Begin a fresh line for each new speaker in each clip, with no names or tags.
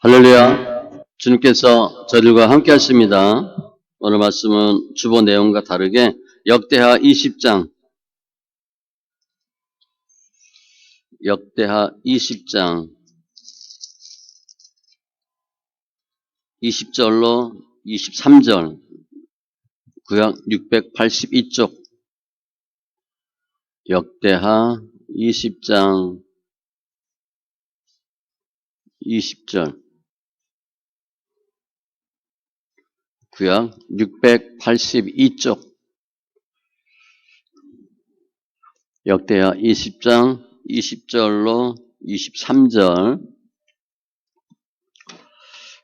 할렐루야. 주님께서 저들과 함께 하십니다. 오늘 말씀은 주보 내용과 다르게 역대하 20장 20절로 23절 구약 682쪽 역대하 20장 20절 구약 682쪽 역대하 20장 20절로 23절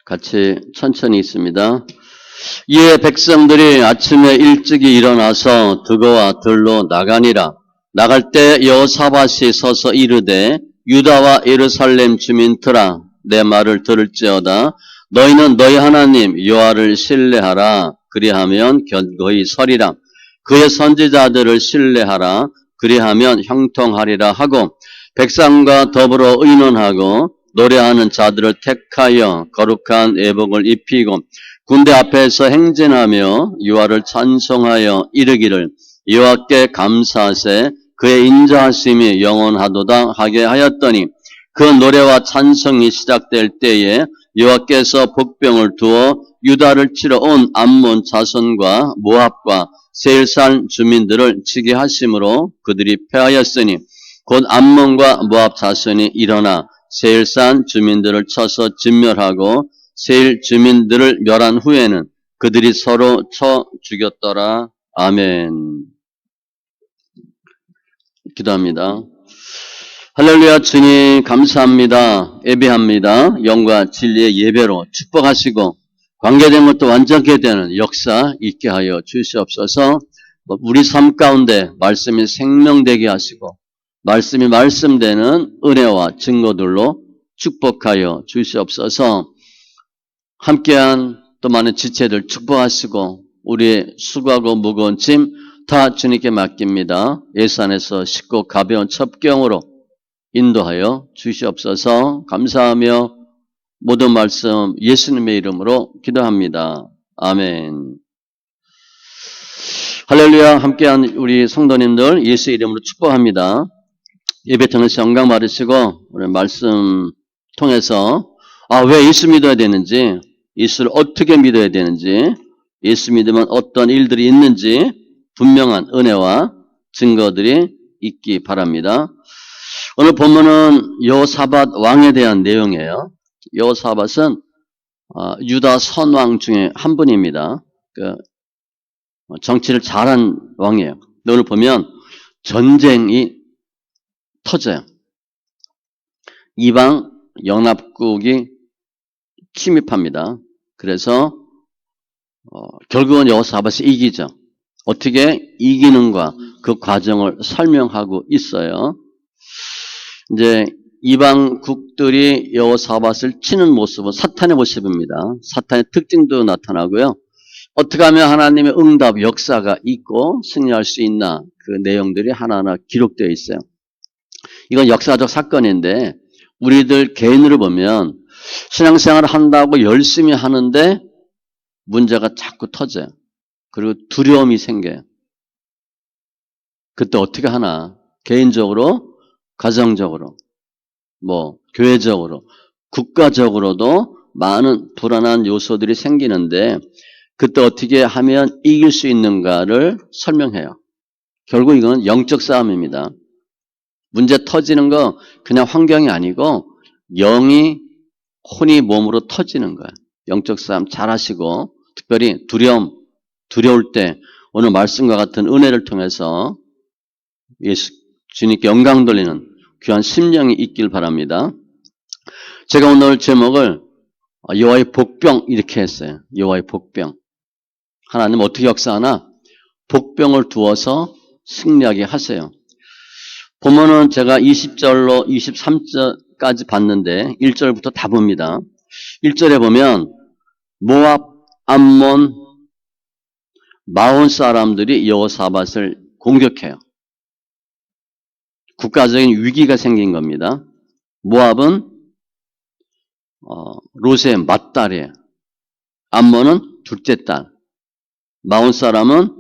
같이 천천히 있습니다. 이에 백성들이 아침에 일찍이 일어나서 드거와 들로 나가니라. 나갈 때 여호사밧이 서서 이르되 유다와 예루살렘 주민들아 내 말을 들을지어다. 너희는 너희 하나님 여호와를 신뢰하라. 그리하면 견고히 서리라. 그의 선지자들을 신뢰하라. 그리하면 형통하리라 하고 백성과 더불어 의논하고 노래하는 자들을 택하여 거룩한 예복을 입히고 군대 앞에서 행진하며 여호와를 찬송하여 이르기를 여호와께 감사하세 그의 인자하심이 영원하도다 하게 하였더니 그 노래와 찬송이 시작될 때에 여호와께서 복병을 두어 유다를 치러 온 암몬 자손과 모압과 세일산 주민들을 치게 하심으로 그들이 패하였으니 곧 암몬과 모압 자손이 일어나 세일산 주민들을 쳐서 진멸하고 세일 주민들을 멸한 후에는 그들이 서로 쳐 죽였더라. 아멘. 기도합니다. 할렐루야. 주님 감사합니다. 예배합니다. 영과 진리의 예배로 축복하시고 관계된 것도 완전케 되는 역사 있게 하여 주시옵소서. 우리 삶 가운데 말씀이 생명되게 하시고 말씀이 말씀되는 은혜와 증거들로 축복하여 주시옵소서. 함께한 또 많은 지체들 축복하시고 우리의 수고하고 무거운 짐 다 주님께 맡깁니다. 예수 안에서 쉽고 가벼운 첩경으로 인도하여 주시옵소서. 감사하며 모든 말씀 예수님의 이름으로 기도합니다. 아멘. 할렐루야. 함께한 우리 성도님들 예수 이름으로 축복합니다. 예배 통해서 영광 받으시고 오늘 말씀 통해서 왜 예수 믿어야 되는지, 예수를 어떻게 믿어야 되는지, 예수 믿으면 어떤 일들이 있는지 분명한 은혜와 증거들이 있기 바랍니다. 오늘 본문은 여호사밧 왕에 대한 내용이에요. 여호사밧은 유다 선왕 중에 한 분입니다. 정치를 잘한 왕이에요. 오늘 보면 전쟁이 터져요. 이방 연합국이 침입합니다. 그래서 결국은 여호사밧이 이기죠. 어떻게 이기는가 그 과정을 설명하고 있어요. 이제 이방국들이 여호사밧을 치는 모습은 사탄의 모습입니다. 사탄의 특징도 나타나고요. 어떻게 하면 하나님의 응답 역사가 있고 승리할 수 있나 그 내용들이 하나하나 기록되어 있어요. 이건 역사적 사건인데 우리들 개인으로 보면 신앙생활을 한다고 열심히 하는데 문제가 자꾸 터져요. 그리고 두려움이 생겨요. 그때 어떻게 하나 개인적으로 가정적으로 교회적으로 국가적으로도 많은 불안한 요소들이 생기는데 그때 어떻게 하면 이길 수 있는가를 설명해요. 결국 이건 영적 싸움입니다. 문제 터지는 거 그냥 환경이 아니고 영이 혼이 몸으로 터지는 거예요. 영적 싸움 잘 하시고 특별히 두려울 때 오늘 말씀과 같은 은혜를 통해서 예수 주님께 영광 돌리는 귀한 심령이 있길 바랍니다. 제가 오늘 제목을 여호와의 복병 이렇게 했어요. 여호와의 복병. 하나님 어떻게 역사하나? 복병을 두어서 승리하게 하세요. 보면은 제가 20절로 23절까지 봤는데 1절부터 다 봅니다. 1절에 보면 모압, 암몬, 마온 사람들이 여호사밧을 공격해요. 국가적인 위기가 생긴 겁니다. 모압은 롯의 맏딸이에요. 암몬은 둘째 딸. 마온 사람은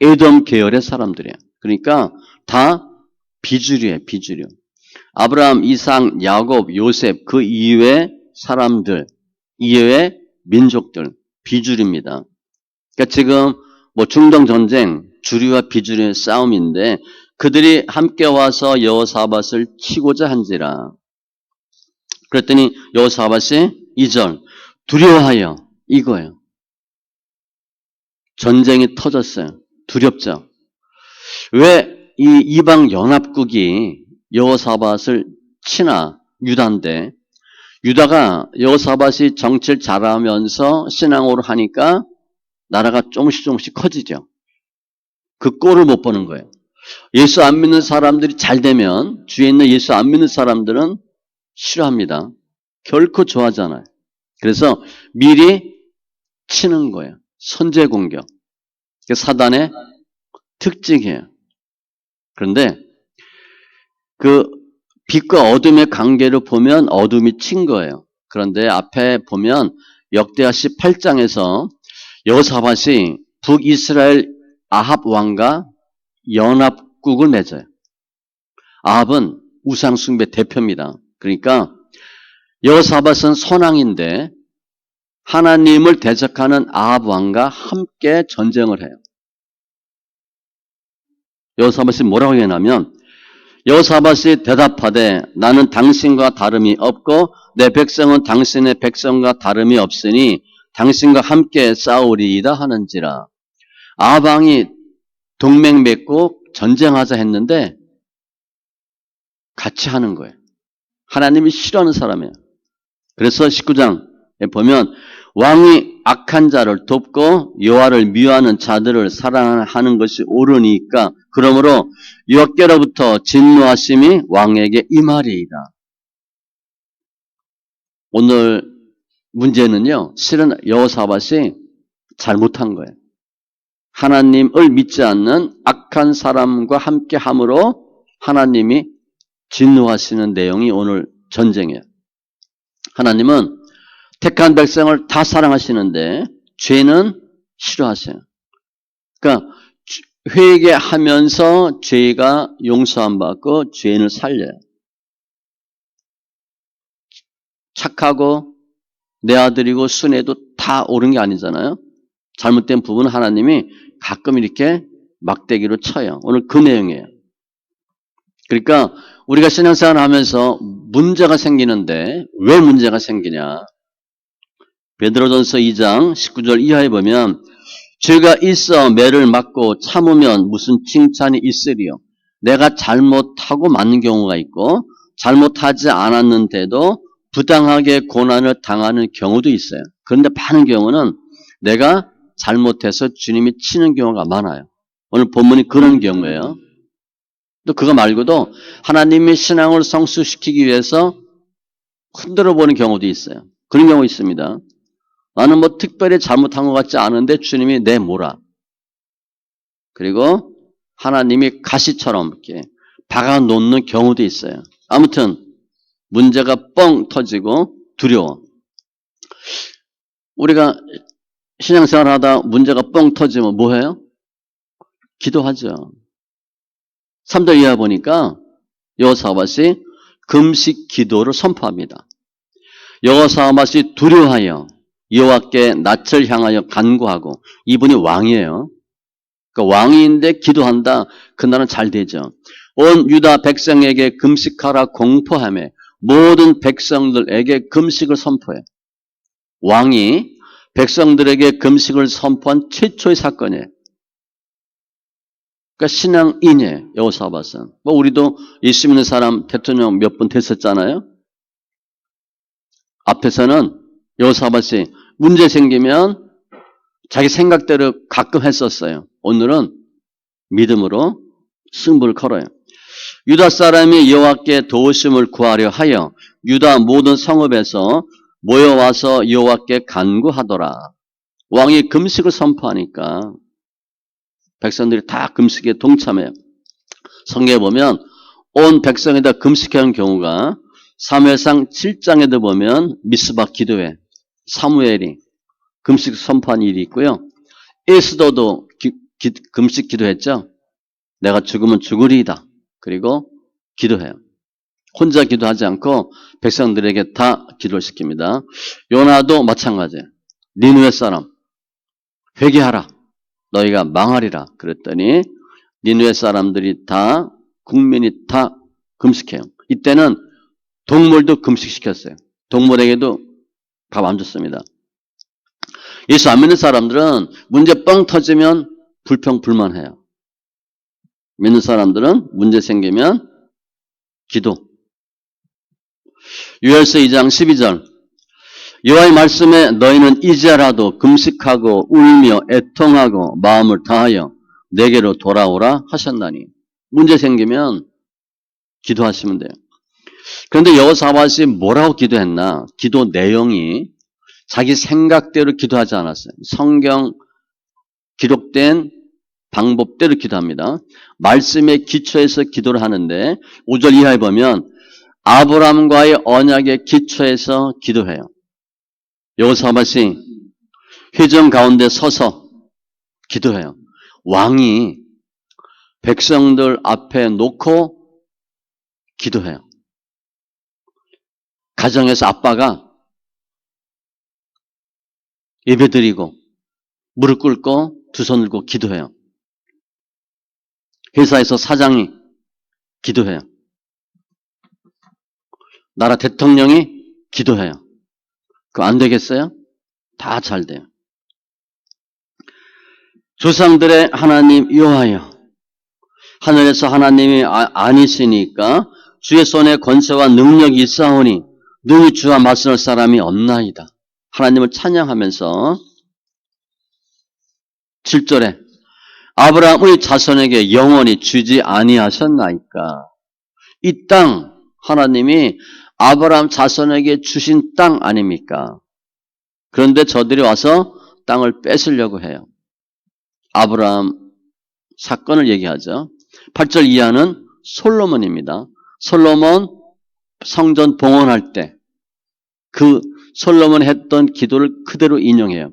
에돔 계열의 사람들이에요. 그러니까 다 비주류예요, 비주류. 아브라함, 이삭, 야곱, 요셉 그 이외의 사람들, 이외의 민족들, 비주류입니다. 그러니까 지금 뭐 중동 전쟁, 주류와 비주류의 싸움인데 그들이 함께 와서 여호사밧을 치고자 한지라. 그랬더니 여호사밧이 2절 두려워하여 이거예요. 전쟁이 터졌어요. 두렵죠. 왜 이 이방 연합국이 여호사밧을 치나? 유다인데 유다가 여호사밧이 정치를 잘하면서 신앙으로 하니까 나라가 조금씩 커지죠. 그 꼴을 못 보는 거예요. 예수 안 믿는 사람들이 잘 되면 주위에 있는 예수 안 믿는 사람들은 싫어합니다. 결코 좋아하잖아요. 그래서 미리 치는 거예요. 선제 공격. 사단의 특징이에요. 그런데 그 빛과 어둠의 관계를 보면 어둠이 친 거예요. 그런데 앞에 보면 역대하 18장에서 여호사밧이 북이스라엘 아합 왕과 연합국을 맺어요. 아합은 우상숭배 대표입니다. 그러니까 여호사밧은 선왕인데 하나님을 대적하는 아합 왕과 함께 전쟁을 해요. 여호사밧이 뭐라고 얘기하냐면 여호사밧이 대답하되 나는 당신과 다름이 없고 내 백성은 당신의 백성과 다름이 없으니 당신과 함께 싸우리이다 하는지라. 아합 왕이 동맹 맺고 전쟁하자 했는데 같이 하는 거예요. 하나님이 싫어하는 사람이에요. 그래서 19장에 보면 왕이 악한 자를 돕고 여호와를 미워하는 자들을 사랑하는 것이 옳으니까 그러므로 여호와께로부터 진노하심이 왕에게 임하리이다. 오늘 문제는요. 실은 여호사밧이 잘못한 거예요. 하나님을 믿지 않는 악한 사람과 함께 함으로 하나님이 진노하시는 내용이 오늘 전쟁이에요. 하나님은 택한 백성을 다 사랑하시는데 죄는 싫어하세요. 그러니까 회개하면서 죄가 용서 안 받고 죄인을 살려요. 착하고 내 아들이고 순애도 다 옳은 게 아니잖아요. 잘못된 부분은 하나님이 가끔 이렇게 막대기로 쳐요. 오늘 그 내용이에요. 그러니까 우리가 신앙생활을 하면서 문제가 생기는데 왜 문제가 생기냐. 베드로전서 2장 19절 이하에 보면 죄가 있어 매를 맞고 참으면 무슨 칭찬이 있으리요. 내가 잘못하고 맞는 경우가 있고 잘못하지 않았는데도 부당하게 고난을 당하는 경우도 있어요. 그런데 많은 경우는 내가 잘못해서 주님이 치는 경우가 많아요. 오늘 본문이 그런 경우예요. 또 그거 말고도 하나님의 신앙을 성숙시키기 위해서 흔들어 보는 경우도 있어요. 그런 경우 있습니다. 나는 뭐 특별히 잘못한 것 같지 않은데 주님이 내몰아. 그리고 하나님이 가시처럼 이렇게 박아놓는 경우도 있어요. 아무튼 문제가 뻥 터지고 두려워. 우리가 신앙생활 하다 문제가 뻥 터지면 뭐 해요? 기도하죠. 3절 이하 보니까 여호사밧이 금식 기도를 선포합니다. 여호사밧이 두려워하여 여호와께 낯을 향하여 간구하고 이분이 왕이에요. 그러니까 왕인데 기도한다. 그날은 잘 되죠. 온 유다 백성에게 금식하라 공포하며 모든 백성들에게 금식을 선포해. 왕이 백성들에게 금식을 선포한 최초의 사건이에요. 그러니까 신앙인이에요. 여호사밧은. 뭐 우리도 예수 믿는 사람 대통령 몇 분 됐었잖아요. 앞에서는 여호사밧이 문제 생기면 자기 생각대로 가끔 했었어요. 오늘은 믿음으로 승부를 걸어요. 유다 사람이 여호와께 도우심을 구하려 하여 유다 모든 성읍에서 모여와서 여호와께 간구하더라. 왕이 금식을 선포하니까 백성들이 다 금식에 동참해요. 성경에 보면 온 백성에다 금식하는 경우가 사무엘상 7장에도 보면 미스바 기도회, 사무엘이 금식 선포한 일이 있고요. 에스더도 금식 기도했죠. 내가 죽으면 죽으리이다. 그리고 기도해요. 혼자 기도하지 않고 백성들에게 다 기도를 시킵니다. 요나도 마찬가지예요. 니느웨 사람 회개하라. 너희가 망하리라. 그랬더니 니느웨 사람들이 다 국민이 다 금식해요. 이때는 동물도 금식시켰어요. 동물에게도 밥 안 줬습니다. 예수 안 믿는 사람들은 문제 뻥 터지면 불평불만해요. 믿는 사람들은 문제 생기면 기도. 유엘서 2장 12절 여호와의 말씀에 너희는 이제라도 금식하고 울며 애통하고 마음을 다하여 내게로 돌아오라 하셨나니 문제 생기면 기도하시면 돼요. 그런데 여호사밧이 뭐라고 기도했나? 기도 내용이 자기 생각대로 기도하지 않았어요. 성경 기록된 방법대로 기도합니다. 말씀의 기초에서 기도를 하는데 5절 이하에 보면 아브라함과의 언약의 기초에서 기도해요. 여호사밧이 회정 가운데 서서 기도해요. 왕이 백성들 앞에 놓고 기도해요. 가정에서 아빠가 예배드리고 무릎 꿇고 두 손 들고 기도해요. 회사에서 사장이 기도해요. 나라 대통령이 기도해요. 그거 안 되겠어요? 다 잘 돼요. 조상들의 하나님 여호와여, 하늘에서 하나님이 아니시니까 주의 손에 권세와 능력이 있사오니 능히 주와 맞설 사람이 없나이다. 하나님을 찬양하면서 7절에 아브라함의 자손에게 영원히 주지 아니하셨나이까. 이 땅 하나님이 아브라함 자손에게 주신 땅 아닙니까? 그런데 저들이 와서 땅을 뺏으려고 해요. 아브라함 사건을 얘기하죠. 8절 이하는 솔로몬입니다. 솔로몬 성전 봉헌할 때 그 솔로몬이 했던 기도를 그대로 인용해요.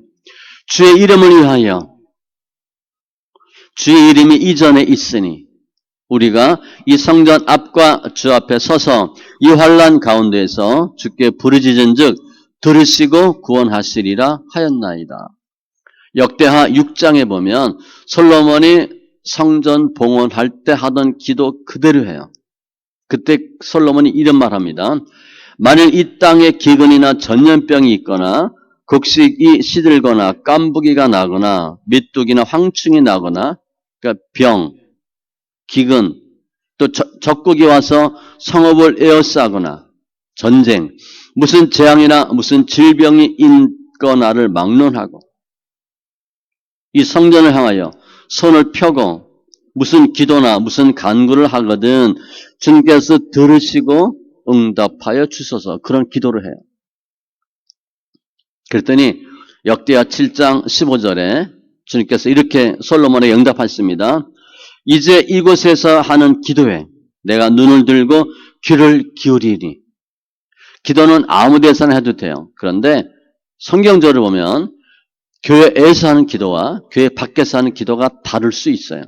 주의 이름을 위하여 주의 이름이 이전에 있으니 우리가 이 성전 앞과 주 앞에 서서 이 환난 가운데에서 주께 부르짖은즉 들으시고 구원하시리라 하였나이다. 역대하 6장에 보면 솔로몬이 성전 봉헌할 때 하던 기도 그대로 해요. 그때 솔로몬이 이런 말 합니다. 만일 이 땅에 기근이나 전염병이 있거나 곡식이 시들거나 깐부기가 나거나 메뚜기나 황충이 나거나 그러니까 병, 기근, 또 적국이 와서 성읍을 에워싸거나 전쟁, 무슨 재앙이나 무슨 질병이 있거나를 막론하고 이 성전을 향하여 손을 펴고 무슨 기도나 무슨 간구를 하거든 주님께서 들으시고 응답하여 주소서. 그런 기도를 해요. 그랬더니 역대하 7장 15절에 주님께서 이렇게 솔로몬에게 응답하셨습니다. 이제 이곳에서 하는 기도에 내가 눈을 들고 귀를 기울이니. 기도는 아무 데서나 해도 돼요. 그런데 성경적으로 보면 교회에서 하는 기도와 교회 밖에서 하는 기도가 다를 수 있어요.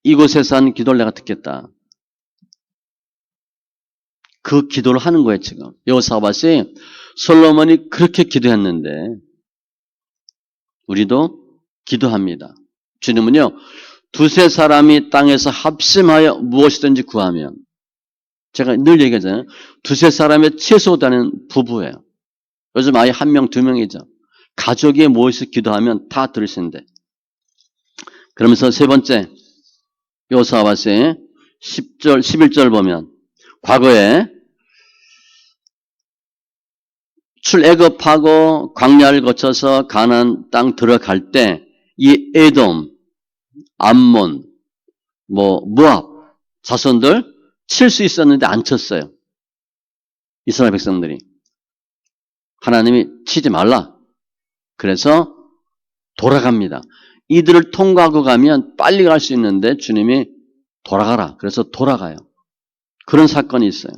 이곳에서 하는 기도를 내가 듣겠다. 그 기도를 하는 거예요, 지금. 여호사밧이 솔로몬이 그렇게 기도했는데 우리도 기도합니다. 주님은요, 두세 사람이 땅에서 합심하여 무엇이든지 구하면 제가 늘 얘기하잖아요. 두세 사람의 최소다는 부부예요. 요즘 아예 한 명, 두 명이죠. 가족이 모여서 기도하면 다 들으시는데. 그러면서 세 번째, 여호사밧의 10절, 11절 보면 과거에 출애굽하고 광야를 거쳐서 가나안 땅 들어갈 때 이 에돔, 암몬, 모압 자손들 칠 수 있었는데 안 쳤어요. 이스라엘 백성들이. 하나님이 치지 말라. 그래서 돌아갑니다. 이들을 통과하고 가면 빨리 갈 수 있는데 주님이 돌아가라. 그래서 돌아가요. 그런 사건이 있어요.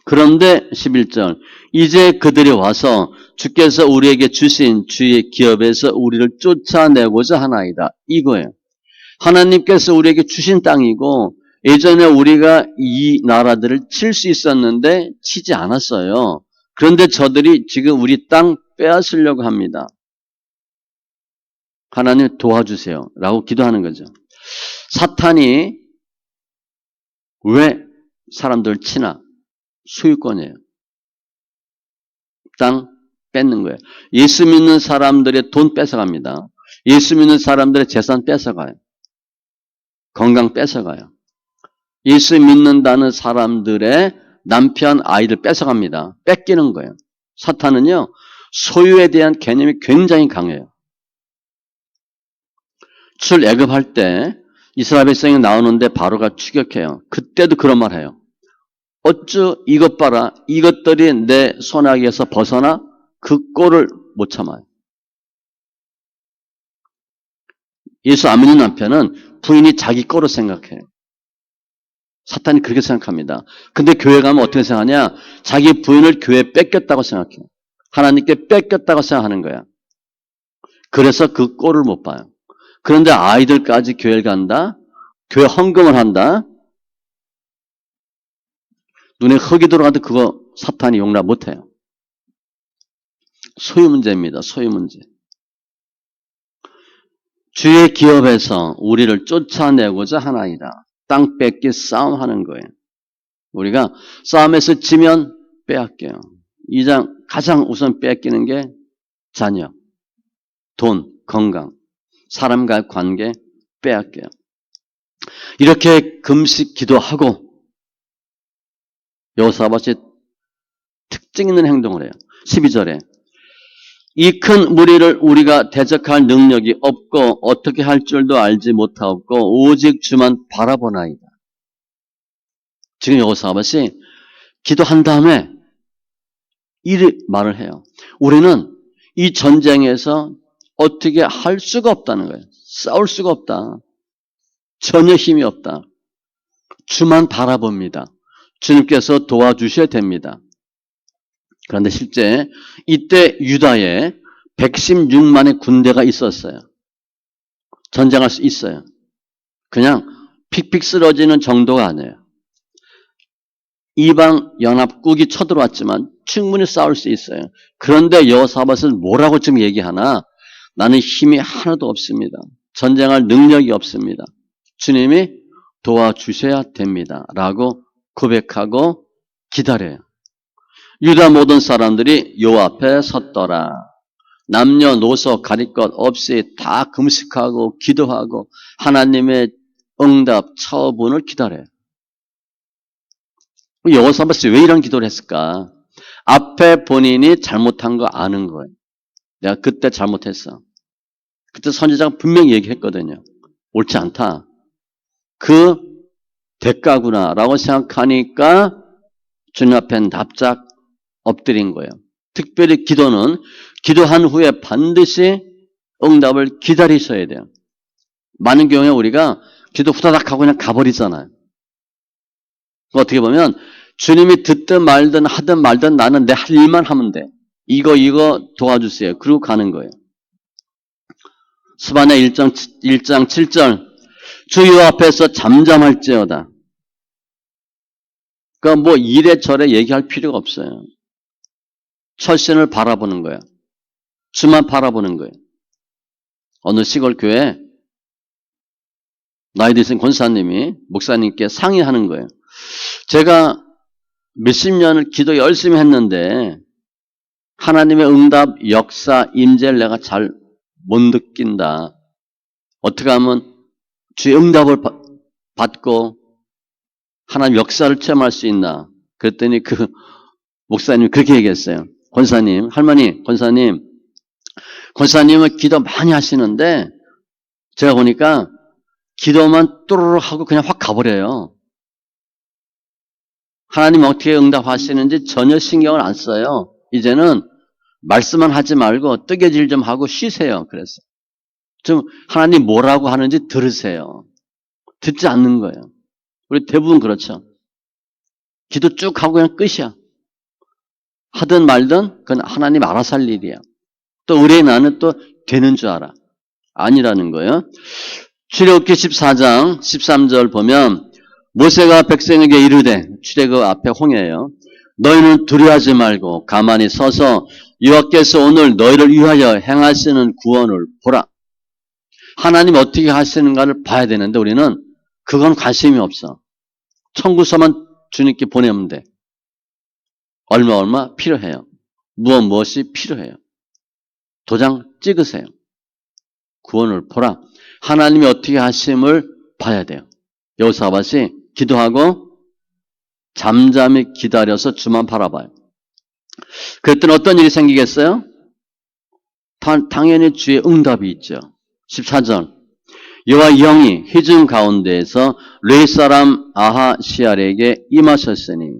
그런데 11절 이제 그들이 와서 주께서 우리에게 주신 주의 기업에서 우리를 쫓아내고자 하나이다. 이거예요. 하나님께서 우리에게 주신 땅이고 예전에 우리가 이 나라들을 칠 수 있었는데 치지 않았어요. 그런데 저들이 지금 우리 땅 빼앗으려고 합니다. 하나님 도와주세요. 라고 기도하는 거죠. 사탄이 왜 사람들을 치나? 소유권이에요. 땅 뺏는 거예요. 예수 믿는 사람들의 돈 뺏어갑니다. 예수 믿는 사람들의 재산 뺏어가요. 건강 뺏어가요. 예수 믿는다는 사람들의 남편, 아이들 뺏어갑니다. 뺏기는 거예요. 사탄은요, 소유에 대한 개념이 굉장히 강해요. 출애굽할 때 이스라엘 백성이 나오는데 바로가 추격해요. 그때도 그런 말 해요. 어쭈 이것 봐라. 이것들이 내 손아귀에서 벗어나 그 꼴을 못 참아요. 예수 안 믿는 남편은 부인이 자기 거로 생각해요. 사탄이 그렇게 생각합니다. 근데 교회 가면 어떻게 생각하냐? 자기 부인을 교회에 뺏겼다고 생각해요. 하나님께 뺏겼다고 생각하는 거야. 그래서 그 꼴을 못 봐요. 그런데 아이들까지 교회를 간다? 교회 헌금을 한다? 눈에 흙이 들어가도 그거 사탄이 용납 못해요. 소유 문제입니다. 소유 문제. 주의 기업에서 우리를 쫓아내고자 하나이다. 땅 뺏기 싸움하는 거예요. 우리가 싸움에서 지면 빼앗겨요. 가장 우선 뺏기는 게 자녀, 돈, 건강, 사람과의 관계 빼앗겨요. 이렇게 금식 기도하고 여호사밧이 특징 있는 행동을 해요. 12절에 이 큰 무리를 우리가 대적할 능력이 없고 어떻게 할 줄도 알지 못하고 오직 주만 바라보나이다. 지금 여호사밧이 기도한 다음에 이 말을 해요. 우리는 이 전쟁에서 어떻게 할 수가 없다는 거예요. 싸울 수가 없다. 전혀 힘이 없다. 주만 바라봅니다. 주님께서 도와주셔야 됩니다. 그런데 실제 이때 유다에 116만의 군대가 있었어요. 전쟁할 수 있어요. 그냥 픽픽 쓰러지는 정도가 아니에요. 이방 연합국이 쳐들어왔지만 충분히 싸울 수 있어요. 그런데 여호사밧은 뭐라고 지금 얘기하나? 나는 힘이 하나도 없습니다. 전쟁할 능력이 없습니다. 주님이 도와주셔야 됩니다. 라고 고백하고 기다려요. 유다 모든 사람들이 요 앞에 섰더라. 남녀노소 가릴 것 없이 다 금식하고 기도하고 하나님의 응답 처분을 기다려요. 여호사밧이 왜 이런 기도를 했을까? 앞에 본인이 잘못한 거 아는 거예요. 내가 그때 잘못했어. 그때 선지자가 분명히 얘기했거든요. 옳지 않다. 그 대가구나 라고 생각하니까 주님 앞에 납작 엎드린 거예요. 특별히 기도는 기도한 후에 반드시 응답을 기다리셔야 돼요. 많은 경우에 우리가 기도 후다닥 하고 그냥 가버리잖아요. 어떻게 보면 주님이 듣든 말든 하든 말든 나는 내 할 일만 하면 돼. 이거 도와주세요. 그리고 가는 거예요. 스바냐 1장 7절 주여 앞에서 잠잠할지어다. 그러니까 뭐 이래저래 얘기할 필요가 없어요. 철신을 바라보는 거예요. 주만 바라보는 거예요. 어느 시골 교회 나이 드신 권사님이 목사님께 상의하는 거예요. 제가 몇십 년을 기도 열심히 했는데 하나님의 응답, 역사, 임재를 내가 잘 못 느낀다. 어떻게 하면 주의 응답을 받고 하나님 역사를 체험할 수 있나? 그랬더니 그 목사님이 그렇게 얘기했어요. 권사님, 할머니, 권사님은 기도 많이 하시는데 제가 보니까 기도만 또르륵 하고 그냥 확 가버려요. 하나님 어떻게 응답하시는지 전혀 신경을 안 써요. 이제는 말씀만 하지 말고 뜨개질 좀 하고 쉬세요. 그래서 좀 하나님 뭐라고 하는지 들으세요. 듣지 않는 거예요. 우리 대부분 그렇죠. 기도 쭉 하고 그냥 끝이야. 하든 말든 그건 하나님 알아서 할 일이야. 또 의뢰인 나는 또 되는 줄 알아. 아니라는 거예요. 출애굽기 14장 13절 보면 모세가 백성에게 이르되, 출애굽 앞에 홍해예요. 너희는 두려워하지 말고 가만히 서서 여호와께서 오늘 너희를 위하여 행하시는 구원을 보라. 하나님 어떻게 하시는가를 봐야 되는데 우리는 그건 관심이 없어. 청구서만 주님께 보내면 돼. 얼마 필요해요. 무엇이 필요해요. 도장 찍으세요. 구원을 보라. 하나님이 어떻게 하심을 봐야 돼요. 여호사밧이 기도하고 잠잠히 기다려서 주만 바라봐요. 그랬더니 어떤 일이 생기겠어요? 당연히 주의 응답이 있죠. 14절 여호와 영이 회중 가운데에서 레위 사람 아하시알에게 임하셨으니,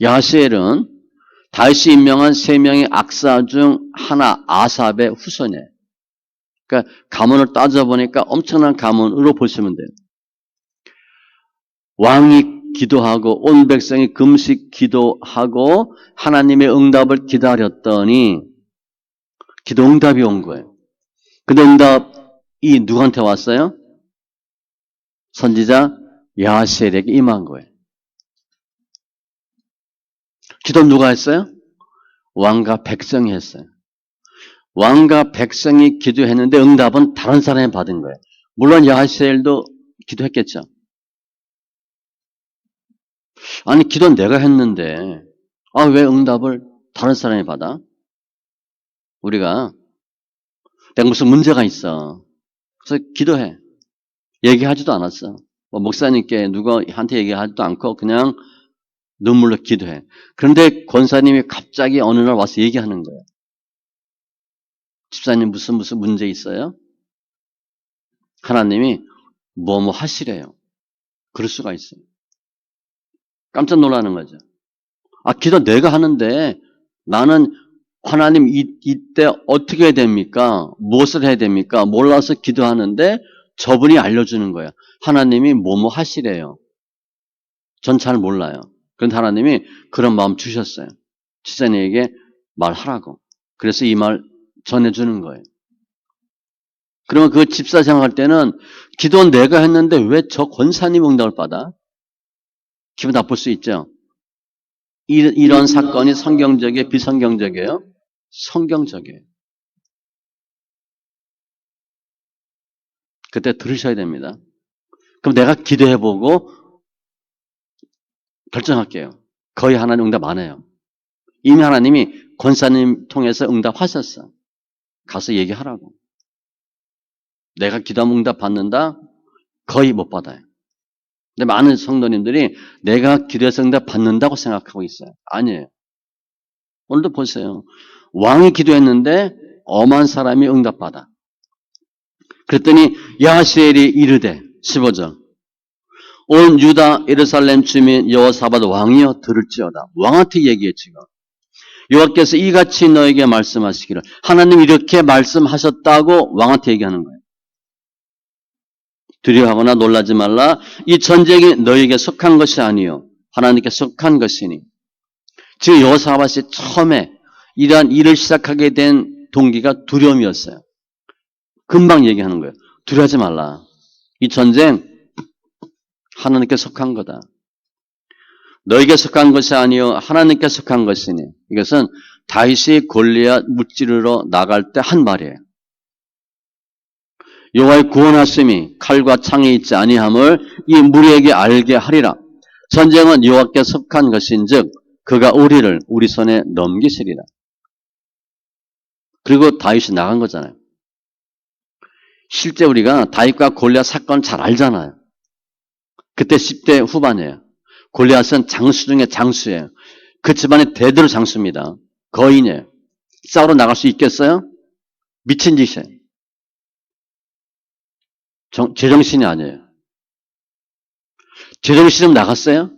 야하시엘은 다윗이 임명한 3명의 악사 중 하나 아삽의 후손이에요. 그러니까 가문을 따져보니까 엄청난 가문으로 보시면 돼요. 왕이 기도하고 온 백성이 금식 기도하고 하나님의 응답을 기다렸더니 기도 응답이 온 거예요. 근데 응답이 누구한테 왔어요? 선지자 야하시엘에게 임한 거예요. 기도 누가 했어요? 왕과 백성이 했어요. 왕과 백성이 기도했는데 응답은 다른 사람이 받은 거예요. 물론 야하시엘도 기도했겠죠. 아니 기도는 내가 했는데 왜 응답을 다른 사람이 받아? 우리가 내가 무슨 문제가 있어. 그래서 기도해. 얘기하지도 않았어. 목사님께 누구한테 얘기하지도 않고 그냥 눈물로 기도해. 그런데 권사님이 갑자기 어느 날 와서 얘기하는 거예요. 집사님 무슨 문제 있어요? 하나님이 뭐 하시래요. 그럴 수가 있어요. 깜짝 놀라는 거죠. 기도 내가 하는데 나는 하나님 이때 어떻게 해야 됩니까? 무엇을 해야 됩니까? 몰라서 기도하는데 저분이 알려주는 거예요. 하나님이 뭐 하시래요. 전 잘 몰라요. 그런데 하나님이 그런 마음 주셨어요. 집사님에게 말하라고. 그래서 이 말 전해주는 거예요. 그러면 그 집사 생각할 때는 기도는 내가 했는데 왜 저 권사님 응답을 받아? 기분 나쁠 수 있죠. 이런 사건이 성경적이에요? 비성경적이에요? 성경적이에요. 그때 들으셔야 됩니다. 그럼 내가 기도해보고 결정할게요. 거의 하나님 응답 안 해요. 이미 하나님이 권사님 통해서 응답하셨어. 가서 얘기하라고. 내가 기도하면 응답 받는다? 거의 못 받아요. 근데 많은 성도님들이 내가 기도해서 응답 받는다고 생각하고 있어요. 아니에요. 오늘도 보세요. 왕이 기도했는데 엄한 사람이 응답받아. 그랬더니 야하시엘이 이르되 15절 온 유다 예루살렘 주민 여호사밧 왕이여 들을지어다. 왕한테 얘기해 지금. 여호와께서 이같이 너에게 말씀하시기를 하나님 이렇게 말씀하셨다고 왕한테 얘기하는 거예요. 두려워하거나 놀라지 말라. 이 전쟁이 너에게 속한 것이 아니요 하나님께 속한 것이니. 지금 여호사밧이 처음에 이러한 일을 시작하게 된 동기가 두려움이었어요. 금방 얘기하는 거예요. 두려워하지 말라. 이 전쟁 하나님께 속한 거다. 너에게 속한 것이 아니요 하나님께 속한 것이니. 이것은 다윗이 골리앗 무찌르러 나갈 때 한 말이에요. 여호와의 구원하심이 칼과 창에 있지 아니함을 이 무리에게 알게 하리라. 전쟁은 여호와께 속한 것인즉 그가 우리를 우리 손에 넘기시리라. 그리고 다윗이 나간 거잖아요. 실제 우리가 다윗과 골리앗 사건 잘 알잖아요. 그때 10대 후반이에요. 골리앗은 장수 중에 장수예요. 그 집안의 대대로 장수입니다. 거인이에요. 싸우러 나갈 수 있겠어요? 미친 짓이에요. 제정신이 아니에요. 제정신이면 나갔어요?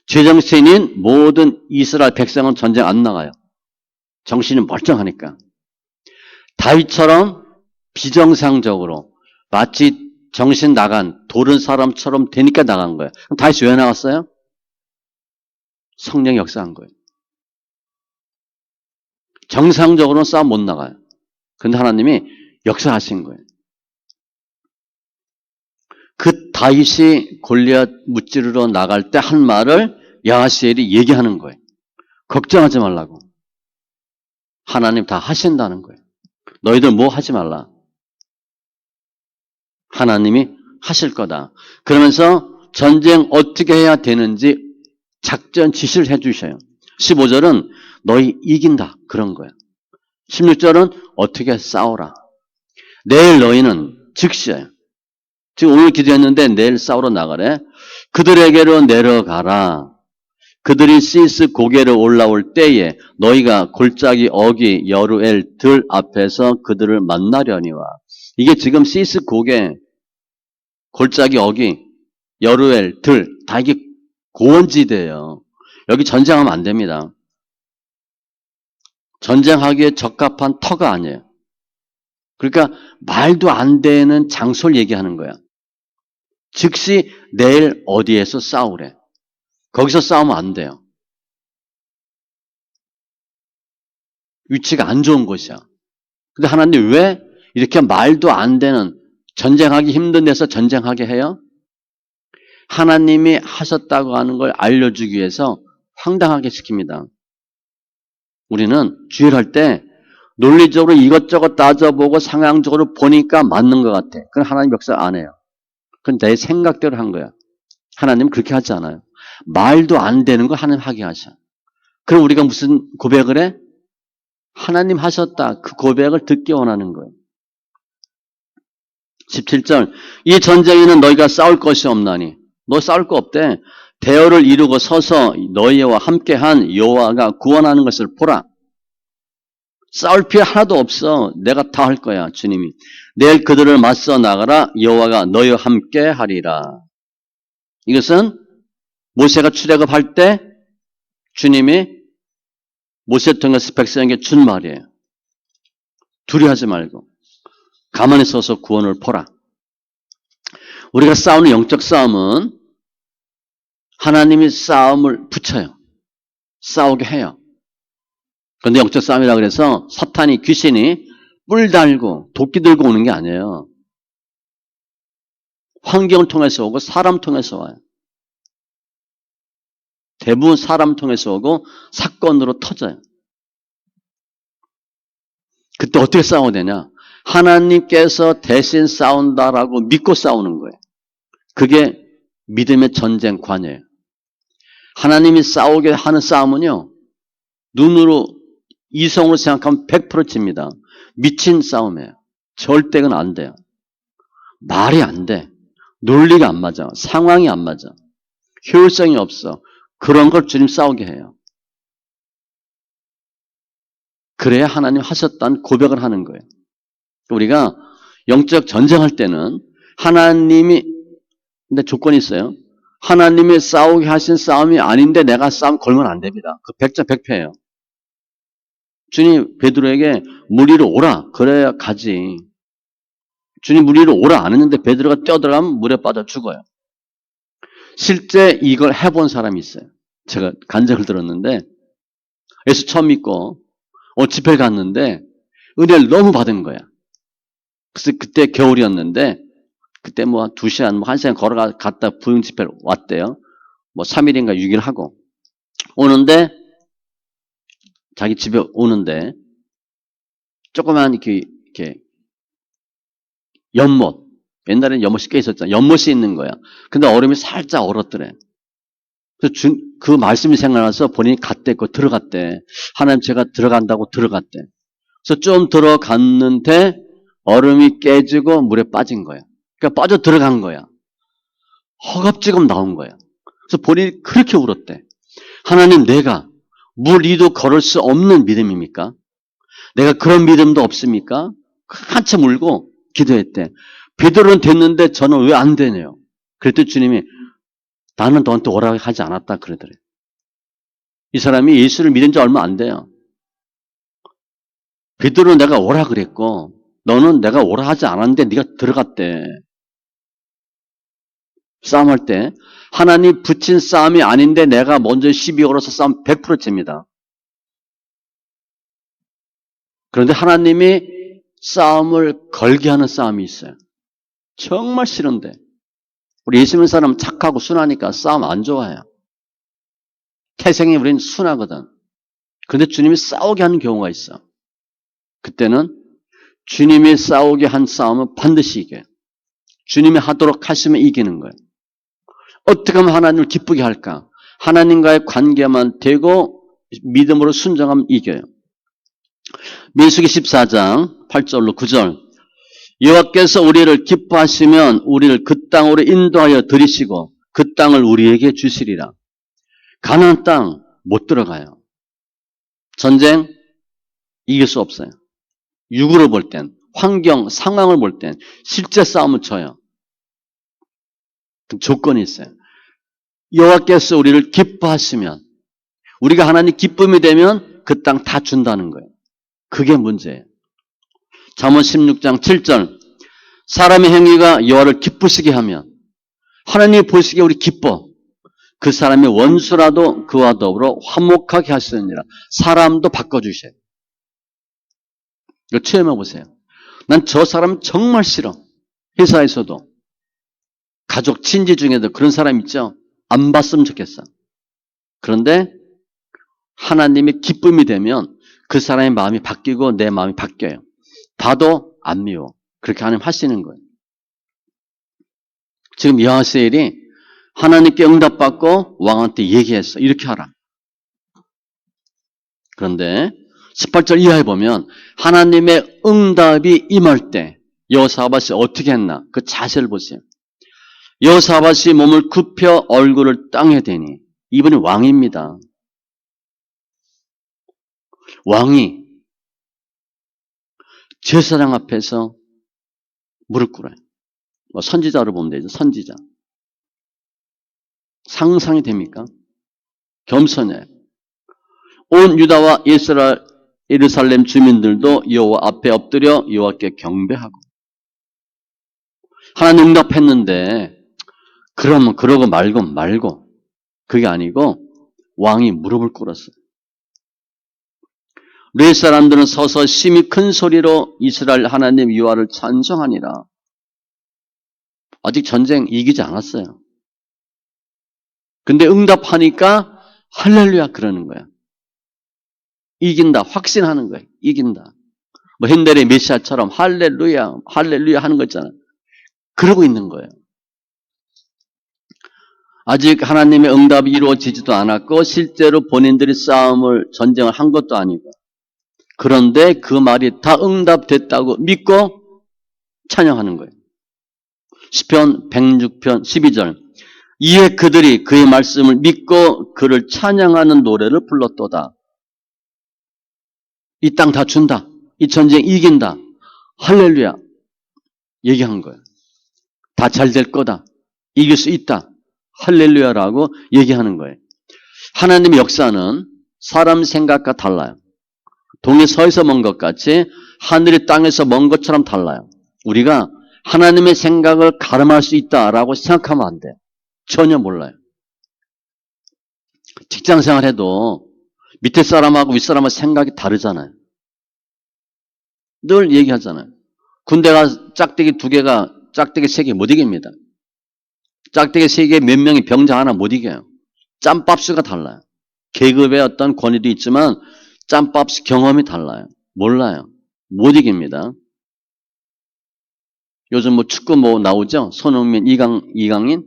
제정신인 모든 이스라엘 백성은 전쟁 안 나가요. 정신이 멀쩡하니까. 다윗처럼 비정상적으로 마치 정신 나간 도른 사람처럼 되니까 나간 거예요. 그럼 다시 왜 나갔어요? 성령이 역사한 거예요. 정상적으로는 싸움 못 나가요. 근데 하나님이 역사하신 거예요. 그 다윗이 골리앗 무찌르러 나갈 때 한 말을 야하시엘이 얘기하는 거예요. 걱정하지 말라고. 하나님 다 하신다는 거예요. 너희들 뭐 하지 말라. 하나님이 하실 거다. 그러면서 전쟁 어떻게 해야 되는지 작전 지시를 해 주셔요. 15절은 너희 이긴다. 그런 거예요. 16절은 어떻게 싸워라. 내일 너희는 즉시예요. 지금 오늘 기도했는데 내일 싸우러 나가래. 그들에게로 내려가라. 그들이 시스 고개로 올라올 때에 너희가 골짜기 어기 여루엘 들 앞에서 그들을 만나려니와. 이게 지금 시스 고개, 골짜기 어기, 여루엘 들 다 이게 고원지대예요. 여기 전쟁하면 안 됩니다. 전쟁하기에 적합한 터가 아니에요. 그러니까 말도 안 되는 장소를 얘기하는 거야. 즉시 내일 어디에서 싸우래. 거기서 싸우면 안 돼요. 위치가 안 좋은 곳이야. 근데 하나님 왜 이렇게 말도 안 되는 전쟁하기 힘든 데서 전쟁하게 해요? 하나님이 하셨다고 하는 걸 알려주기 위해서 황당하게 시킵니다. 우리는 주의를 할 때 논리적으로 이것저것 따져보고 상황적으로 보니까 맞는 것 같아. 그건 하나님 역사 안 해요. 그건 내 생각대로 한 거야. 하나님은 그렇게 하지 않아요. 말도 안 되는 거 하나님 하게 하셔. 그럼 우리가 무슨 고백을 해? 하나님 하셨다. 그 고백을 듣기 원하는 거예요. 17절 이 전쟁에는 너희가 싸울 것이 없나니. 너 싸울 거 없대. 대열을 이루고 서서 너희와 함께한 여호와가 구원하는 것을 보라. 싸울 필요 하나도 없어. 내가 다 할 거야. 주님이. 내일 그들을 맞서 나가라. 여호와가 너희와 함께 하리라. 이것은 모세가 출애굽할 때 주님이 모세 통해서 백성에게 준 말이에요. 두려워하지 말고 가만히 서서 구원을 보라. 우리가 싸우는 영적 싸움은 하나님이 싸움을 붙여요. 싸우게 해요. 그런데 영적 싸움이라 그래서 사탄이 귀신이 뿔 달고 도끼 들고 오는 게 아니에요. 환경을 통해서 오고 사람 통해서 와요. 대부분 사람 통해서 오고 사건으로 터져요. 그때 어떻게 싸워야 되냐? 하나님께서 대신 싸운다라고 믿고 싸우는 거예요. 그게 믿음의 전쟁관이에요. 하나님이 싸우게 하는 싸움은요. 눈으로 이성으로 생각하면 100% 집니다. 미친 싸움이에요. 절대 그건 안 돼요. 말이 안 돼. 논리가 안 맞아. 상황이 안 맞아. 효율성이 없어. 그런 걸 주님 싸우게 해요. 그래야 하나님 하셨다는 고백을 하는 거예요. 우리가 영적 전쟁할 때는 하나님이 근데 조건이 있어요. 하나님이 싸우게 하신 싸움이 아닌데 내가 싸움 걸면 안 됩니다. 그 백자백패예요. 주님 베드로에게 물 위로 오라. 그래야 가지. 주님 물 위로 오라 안 했는데 베드로가 뛰어들어가면 물에 빠져 죽어요. 실제 이걸 해본 사람이 있어요. 제가 간증을 들었는데 예수 처음 믿고 집회를 갔는데 은혜를 너무 받은 거야. 그래서 그때 겨울이었는데 그때 뭐 2시간, 뭐 1시간 걸어갔다 부흥 집회를 왔대요. 뭐 3일인가 6일 하고 오는데 자기 집에 오는데 조그만 이렇게 연못, 옛날에는 연못이 꽤 있었잖아. 연못이 있는 거야. 근데 얼음이 살짝 얼었더래. 그래서 그 말씀이 생각나서 본인이 갔대, 들어갔대. 하나님 제가 들어간다고 들어갔대. 그래서 좀 들어갔는데 얼음이 깨지고 물에 빠진 거야. 그러니까 빠져 들어간 거야. 허겁지겁 나온 거야. 그래서 본인이 그렇게 울었대. 하나님 내가 물 위도 걸을 수 없는 믿음입니까? 내가 그런 믿음도 없습니까? 한참 울고 기도했대. 베드로는 됐는데 저는 왜 안 되네요. 그랬더니 주님이 나는 너한테 오라고 하지 않았다 그러더래. 이 사람이 예수를 믿은 지 얼마 안 돼요. 베드로는 내가 오라 그랬고 너는 내가 오라 하지 않았는데 네가 들어갔대. 싸움할 때 하나님 붙인 싸움이 아닌데 내가 먼저 시비 걸어서 싸움 100% 집니다. 그런데 하나님이 싸움을 걸게 하는 싸움이 있어요. 정말 싫은데 우리 예수 믿는 사람 착하고 순하니까 싸움 안 좋아해요. 태생이 우리는 순하거든. 그런데 주님이 싸우게 하는 경우가 있어. 그때는 주님이 싸우게 한 싸움은 반드시 이겨요. 주님이 하도록 하시면 이기는 거예요. 어떻게 하면 하나님을 기쁘게 할까? 하나님과의 관계만 되고 믿음으로 순종하면 이겨요. 민수기 14장 8절로 9절 여호와께서 우리를 기뻐하시면 우리를 그 땅으로 인도하여 들이시고 그 땅을 우리에게 주시리라. 가나안 땅 못 들어가요. 전쟁 이길 수 없어요. 육으로 볼 땐, 환경, 상황을 볼 땐 실제 싸움을 쳐요. 조건이 있어요. 여호와께서 우리를 기뻐하시면 우리가 하나님 기쁨이 되면 그 땅 다 준다는 거예요. 그게 문제예요. 잠언 16장 7절 사람의 행위가 여호와를 기쁘시게 하면 하나님이 보시기에 우리 기뻐. 그 사람의 원수라도 그와 더불어 화목하게 하시느니라. 사람도 바꿔주셔요. 이거 체험해 보세요. 난 저 사람 정말 싫어. 회사에서도 가족 친지 중에도 그런 사람 있죠. 안 봤으면 좋겠어. 그런데 하나님의 기쁨이 되면 그 사람의 마음이 바뀌고 내 마음이 바뀌어요. 봐도 안 미워. 그렇게 하나님 하시는 거예요. 지금 여하세엘이 하나님께 응답받고 왕한테 얘기했어. 이렇게 하라. 그런데 18절 이하에 보면 하나님의 응답이 임할 때 여호사밧이 어떻게 했나? 그 자세를 보세요. 여호사밧이 몸을 굽혀 얼굴을 땅에 대니 이분이 왕입니다. 왕이 제사장 앞에서 무릎 꿇어요. 선지자로 보면 되죠. 선지자. 상상이 됩니까? 겸손해. 온 유다와 이스라엘, 예루살렘 주민들도 여호와 앞에 엎드려 여호와께 경배하고 하나님 응답했는데 그러면 그러고 말고 그게 아니고 왕이 무릎을 꿇었어요. 레위 사람들은 서서 심히 큰 소리로 이스라엘 하나님 여호와를 찬송하니라. 아직 전쟁 이기지 않았어요. 근데 응답하니까 할렐루야 그러는 거야. 이긴다. 확신하는 거예요. 이긴다. 뭐 핸델의 메시아처럼 할렐루야, 할렐루야 하는 거 있잖아요. 그러고 있는 거예요. 아직 하나님의 응답이 이루어지지도 않았고 실제로 본인들이 전쟁을 한 것도 아니고 그런데 그 말이 다 응답됐다고 믿고 찬양하는 거예요. 시편 106편 12절 이에 그들이 그의 말씀을 믿고 그를 찬양하는 노래를 불렀도다. 이 땅 다 준다. 이 전쟁 이긴다. 할렐루야. 얘기한 거예요. 다 잘 될 거다. 이길 수 있다. 할렐루야라고 얘기하는 거예요. 하나님의 역사는 사람 생각과 달라요. 동이 서에서 먼 것 같이 하늘이 땅에서 먼 것처럼 달라요. 우리가 하나님의 생각을 가늠할 수 있다라고 생각하면 안 돼요. 전혀 몰라요. 직장 생활해도 밑에 사람하고 윗사람하고 생각이 다르잖아요. 늘 얘기하잖아요. 군대가 짝대기 2개가 짝대기 3개 못 이깁니다. 짝대기 3개 몇 명이 병장 하나 못 이겨요. 짬밥수가 달라요. 계급의 어떤 권위도 있지만 짬밥수 경험이 달라요. 몰라요. 못 이깁니다. 요즘 뭐 축구 뭐 나오죠? 손흥민, 이강인?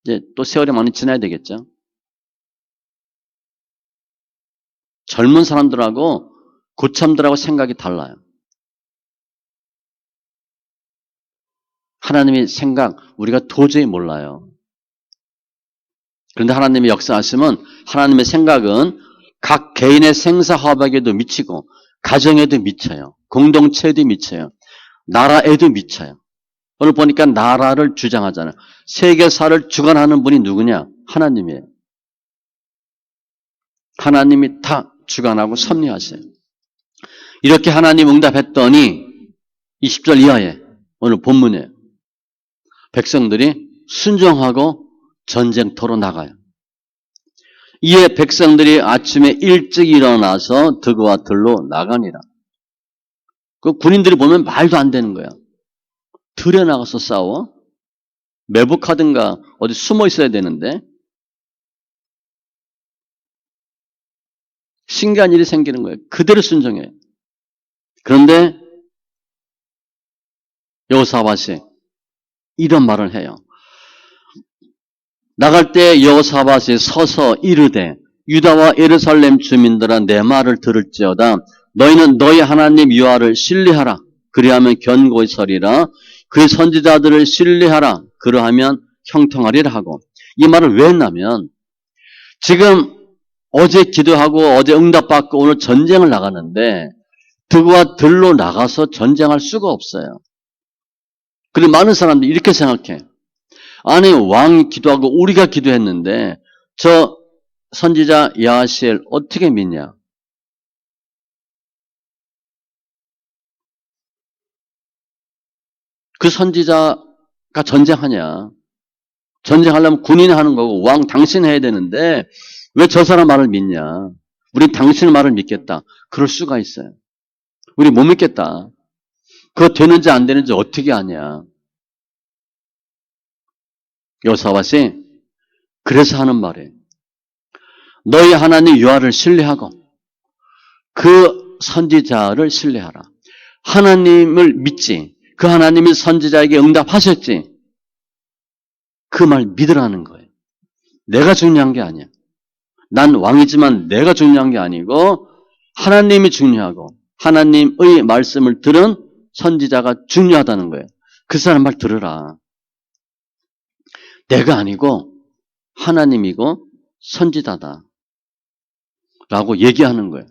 이제 또 세월이 많이 지나야 되겠죠? 젊은 사람들하고 고참들하고 생각이 달라요. 하나님의 생각 우리가 도저히 몰라요. 그런데 하나님의 역사하시면 하나님의 생각은 각 개인의 생사화복에도 미치고 가정에도 미쳐요. 공동체에도 미쳐요. 나라에도 미쳐요. 오늘 보니까 나라를 주장하잖아요. 세계사를 주관하는 분이 누구냐? 하나님이에요. 하나님이 다 주관하고 섭리하세요. 이렇게 하나님 응답했더니 20절 이하에 오늘 본문에 백성들이 순종하고 전쟁터로 나가요. 이에 백성들이 아침에 일찍 일어나서 드그와 들로 나가니라. 그 군인들이 보면 말도 안 되는 거야. 들에 나가서 싸워? 매복하든가 어디 숨어 있어야 되는데 신기한 일이 생기는 거예요. 그대로 순종해요. 그런데 여호사밧이 이런 말을 해요. 나갈 때 여호사밧이 서서 이르되 유다와 예루살렘 주민들아 내 말을 들을지어다. 너희는 너희 하나님 여호와를 신뢰하라. 그리하면 견고히 서리라. 그의 선지자들을 신뢰하라. 그러하면 형통하리라 하고. 이 말을 왜 했냐면 지금 어제 기도하고 어제 응답받고 오늘 전쟁을 나가는데 드그와 들로 나가서 전쟁할 수가 없어요. 그리고 많은 사람들이 이렇게 생각해. 아니 왕이 기도하고 우리가 기도했는데 저 선지자 야하시엘 어떻게 믿냐? 그 선지자가 전쟁하냐? 전쟁하려면 군인이 하는 거고 왕 당신 해야 되는데 왜 저 사람 말을 믿냐? 우린 당신의 말을 믿겠다. 그럴 수가 있어요. 우리 못 믿겠다. 그거 되는지 안 되는지 어떻게 아냐? 여호사밧이 그래서 하는 말이에요. 너희 하나님 여호와를 신뢰하고 그 선지자를 신뢰하라. 하나님을 믿지. 그 하나님이 선지자에게 응답하셨지. 그 말 믿으라는 거예요. 내가 중요한 게 아니야. 난 왕이지만 내가 중요한 게 아니고 하나님이 중요하고 하나님의 말씀을 들은 선지자가 중요하다는 거예요. 그 사람 말 들으라. 내가 아니고 하나님이고 선지자다. 라고 얘기하는 거예요.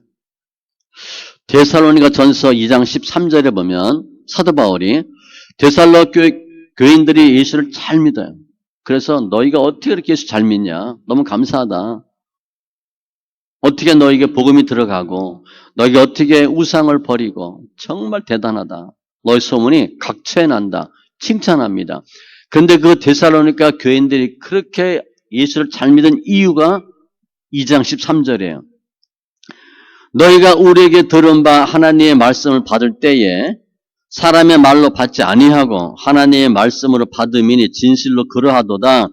데살로니가 전서 2장 13절에 보면 사도 바울이 데살로 교인들이 예수를 잘 믿어요. 그래서 너희가 어떻게 그렇게 예수 잘 믿냐? 너무 감사하다. 어떻게 너에게 복음이 들어가고 너희가 어떻게 우상을 버리고 정말 대단하다. 너희 소문이 각처에 난다. 칭찬합니다. 그런데 그 데살로니가 교인들이 그렇게 예수를 잘 믿은 이유가 2장 13절이에요. 너희가 우리에게 들은 바 하나님의 말씀을 받을 때에 사람의 말로 받지 아니하고 하나님의 말씀으로 받음이니 진실로 그러하도다.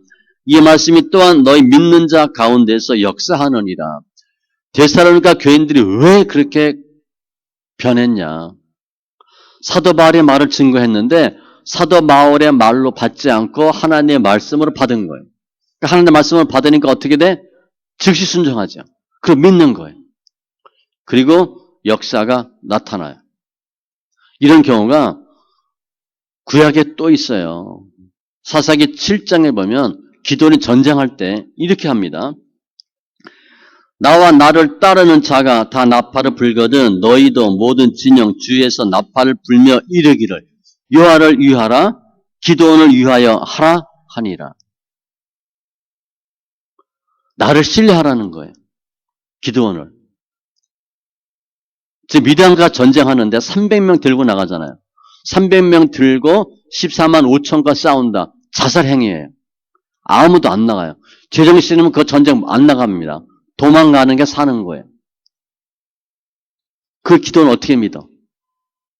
이 말씀이 또한 너희 믿는 자 가운데서 역사하느니라. 데살로니가 교인들이 왜 그렇게 변했냐? 사도 바울의 말을 증거했는데 사도 바울의 말로 받지 않고 하나님의 말씀으로 받은 거예요. 그러니까 하나님의 말씀을 받으니까 어떻게 돼? 즉시 순종하죠. 그럼 믿는 거예요. 그리고 역사가 나타나요. 이런 경우가 구약에 또 있어요. 사사기 7장에 보면 기도원이 전쟁할 때 이렇게 합니다. 나와 나를 따르는 자가 다 나팔을 불거든 너희도 모든 진영 주위에서 나팔을 불며 이르기를 여호와를 위하라 기도원을 위하여 하라 하니라. 나를 신뢰하라는 거예요. 기도원을. 지금 미디안과 전쟁하는데 300명 들고 나가잖아요. 300명 들고 14만 5천과 싸운다. 자살행위예요. 아무도 안 나가요. 제정신이면 그 전쟁 안 나갑니다. 도망가는 게 사는 거예요. 그 기도는 어떻게 믿어?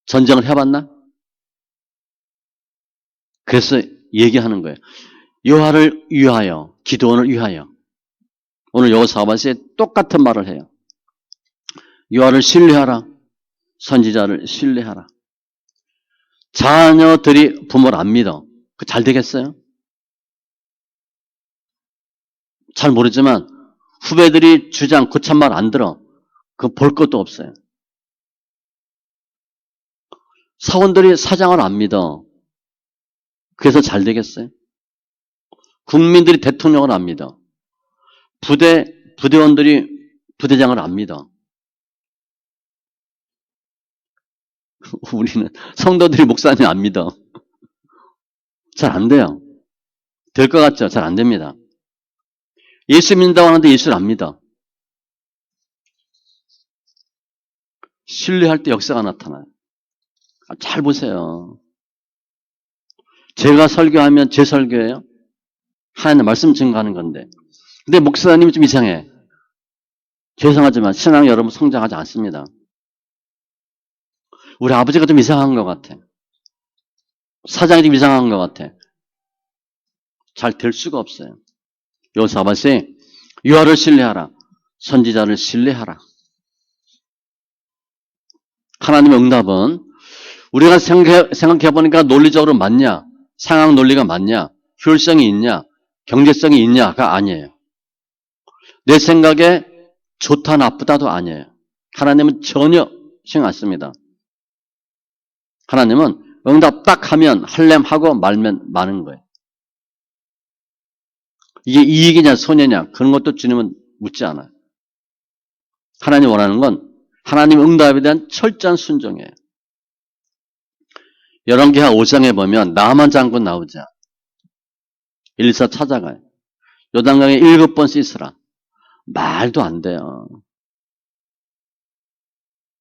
전쟁을 해봤나? 그래서 얘기하는 거예요. 여호와를 위하여, 기도원을 위하여. 오늘 여호사밧이 똑같은 말을 해요. 여호와를 신뢰하라. 선지자를 신뢰하라. 자녀들이 부모를 안 믿어. 그 잘 되겠어요? 잘 모르지만 후배들이 주장 고참 말 안 들어. 그거 볼 것도 없어요. 사원들이 사장을 안 믿어. 그래서 잘 되겠어요? 국민들이 대통령을 안 믿어. 부대원들이 부대장을 안 믿어. 우리는 성도들이 목사님 안 믿어. 잘 안 돼요. 될 것 같죠? 잘 안 됩니다. 예수 믿는다고 하는데 예수를 안 믿어. 신뢰할 때 역사가 나타나요. 잘 보세요. 제가 설교하면 제 설교예요? 하나님의 말씀 증거하는 건데. 근데 목사님이 좀 이상해. 죄송하지만 신앙 여러분 성장하지 않습니다. 우리 아버지가 좀 이상한 것 같아. 사장이 좀 이상한 것 같아. 잘 될 수가 없어요. 요사밭에 유아를 신뢰하라. 선지자를 신뢰하라. 하나님의 응답은 우리가 생각해 보니까 논리적으로 맞냐? 상황 논리가 맞냐? 효율성이 있냐? 경제성이 있냐가 아니에요. 내 생각에 좋다 나쁘다도 아니에요. 하나님은 전혀 신경 안 씁니다. 하나님은 응답 딱 하면 할렘 하고 말면 마는 거예요. 이게 이익이냐 손해냐 그런 것도 주님은 묻지 않아요. 하나님 원하는 건 하나님 응답에 대한 철저한 순종이에요. 열왕기하 5장에 보면 나만 장군 나오자. 엘리사 찾아가요. 요단강에 7번 씻으라. 말도 안 돼요.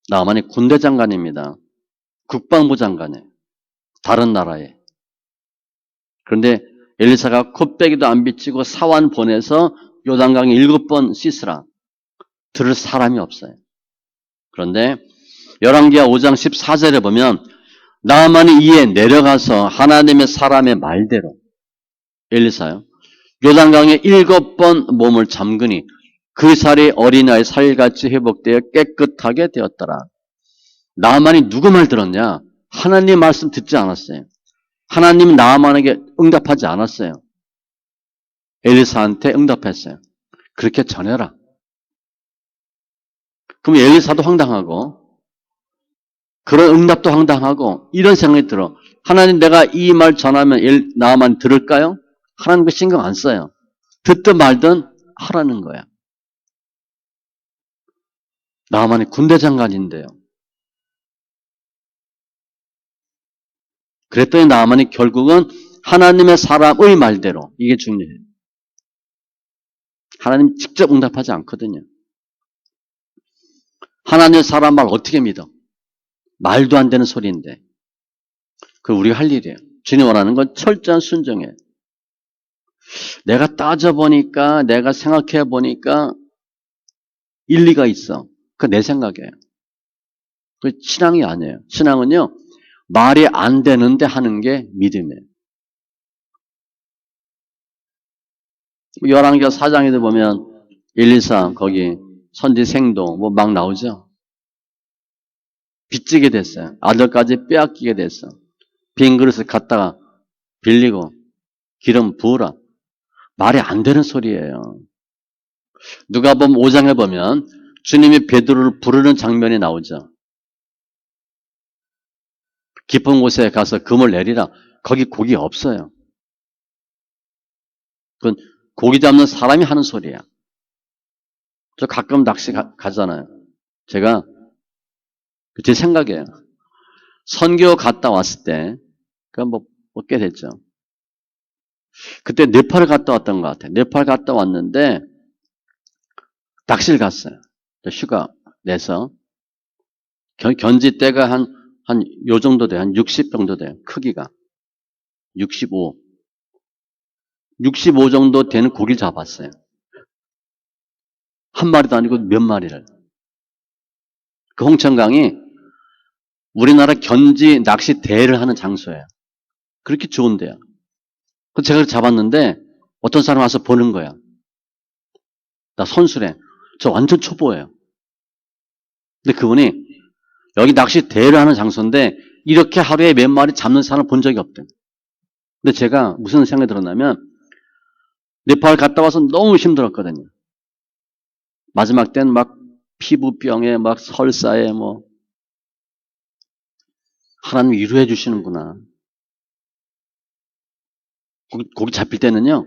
나만이 군대 장관입니다. 국방부 장관이에요. 다른 나라에. 그런데 엘리사가 콧배기도 안 비치고 사환 보내서 요단강에 7번 씻으라. 들을 사람이 없어요. 그런데 열왕기하 5장 14절에 보면 나만이 이에 내려가서 하나님의 사람의 말대로 엘리사요. 요단강에 7번 몸을 잠그니 그 살이 어린아이 살같이 회복되어 깨끗하게 되었더라. 나만이 누구 말 들었냐? 하나님 말씀 듣지 않았어요. 하나님 나만에게 응답하지 않았어요. 엘리사한테 응답했어요. 그렇게 전해라. 그럼 엘리사도 황당하고 그런 응답도 황당하고 이런 생각이 들어. 하나님 내가 이 말 전하면 나만 들을까요? 하나님 그 신경 안 써요. 듣든 말든 하라는 거야. 나만이 군대 장관인데요. 그랬더니 나만이 결국은 하나님의 사람의 말대로 이게 중요해요. 하나님 직접 응답하지 않거든요. 하나님의 사람 말 어떻게 믿어? 말도 안 되는 소리인데. 그거 우리가 할 일이에요. 주님 원하는 건 철저한 순종이에요. 내가 따져보니까 내가 생각해보니까 일리가 있어. 그거 내 생각이에요. 그 신앙이 아니에요. 신앙은요. 말이 안 되는데 하는 게 믿음이에요. 열왕기하 4장에도 보면 1, 2, 3 거기 선지생도 뭐 막 나오죠. 빚지게 됐어요. 아들까지 빼앗기게 됐어. 빈 그릇을 갖다가 빌리고 기름 부으라. 말이 안 되는 소리예요. 누가복음 5장에 보면 주님이 베드로를 부르는 장면이 나오죠. 깊은 곳에 가서 금을 내리라. 거기 고기 없어요. 그건 고기 잡는 사람이 하는 소리야. 저 가끔 낚시 가잖아요. 제가 제 생각이에요. 선교 갔다 왔을 때, 뭐 꽤 됐죠. 그때 네팔을 갔다 왔던 것 같아요. 네팔 갔다 왔는데 낚시를 갔어요. 휴가 내서 견지 때가 한 요 정도 돼요. 한 60 정도 돼요. 크기가 65 정도 되는 고기를 잡았어요. 한 마리도 아니고 몇 마리를. 그 홍천강이 우리나라 견지 낚시 대회를 하는 장소예요. 그렇게 좋은데요. 제가 잡았는데 어떤 사람 와서 보는 거야. 나 선수래. 저 완전 초보예요. 근데 그분이 여기 낚시 대회를 하는 장소인데 이렇게 하루에 몇 마리 잡는 사람 본 적이 없대. 근데 제가 무슨 생각이 들었냐면 네팔 갔다 와서 너무 힘들었거든요. 마지막 때는 막 피부병에 막 설사에 뭐 하나님 위로해 주시는구나. 고기 잡힐 때는요.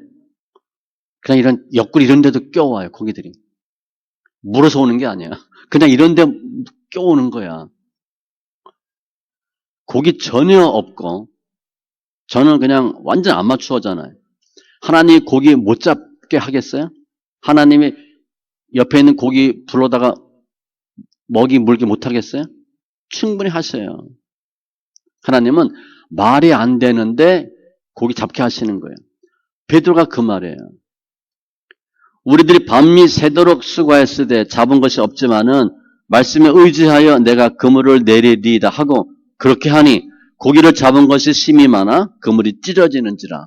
그냥 이런 옆구리 이런 데도 껴와요. 고기들이. 물어서 오는 게 아니야. 그냥 이런 데 껴오는 거야. 고기 전혀 없고 저는 그냥 완전 아마추어잖아요. 하나님이 고기 못 잡게 하겠어요? 하나님이 옆에 있는 고기 불러다가 먹이 물게 못 하겠어요? 충분히 하셔요. 하나님은 말이 안 되는데 고기 잡게 하시는 거예요. 베드로가 그 말이에요. 우리들이 밤이 새도록 수고했을 때 잡은 것이 없지만은 말씀에 의지하여 내가 그물을 내리리이다 하고 그렇게 하니 고기를 잡은 것이 심이 많아 그물이 찢어지는지라.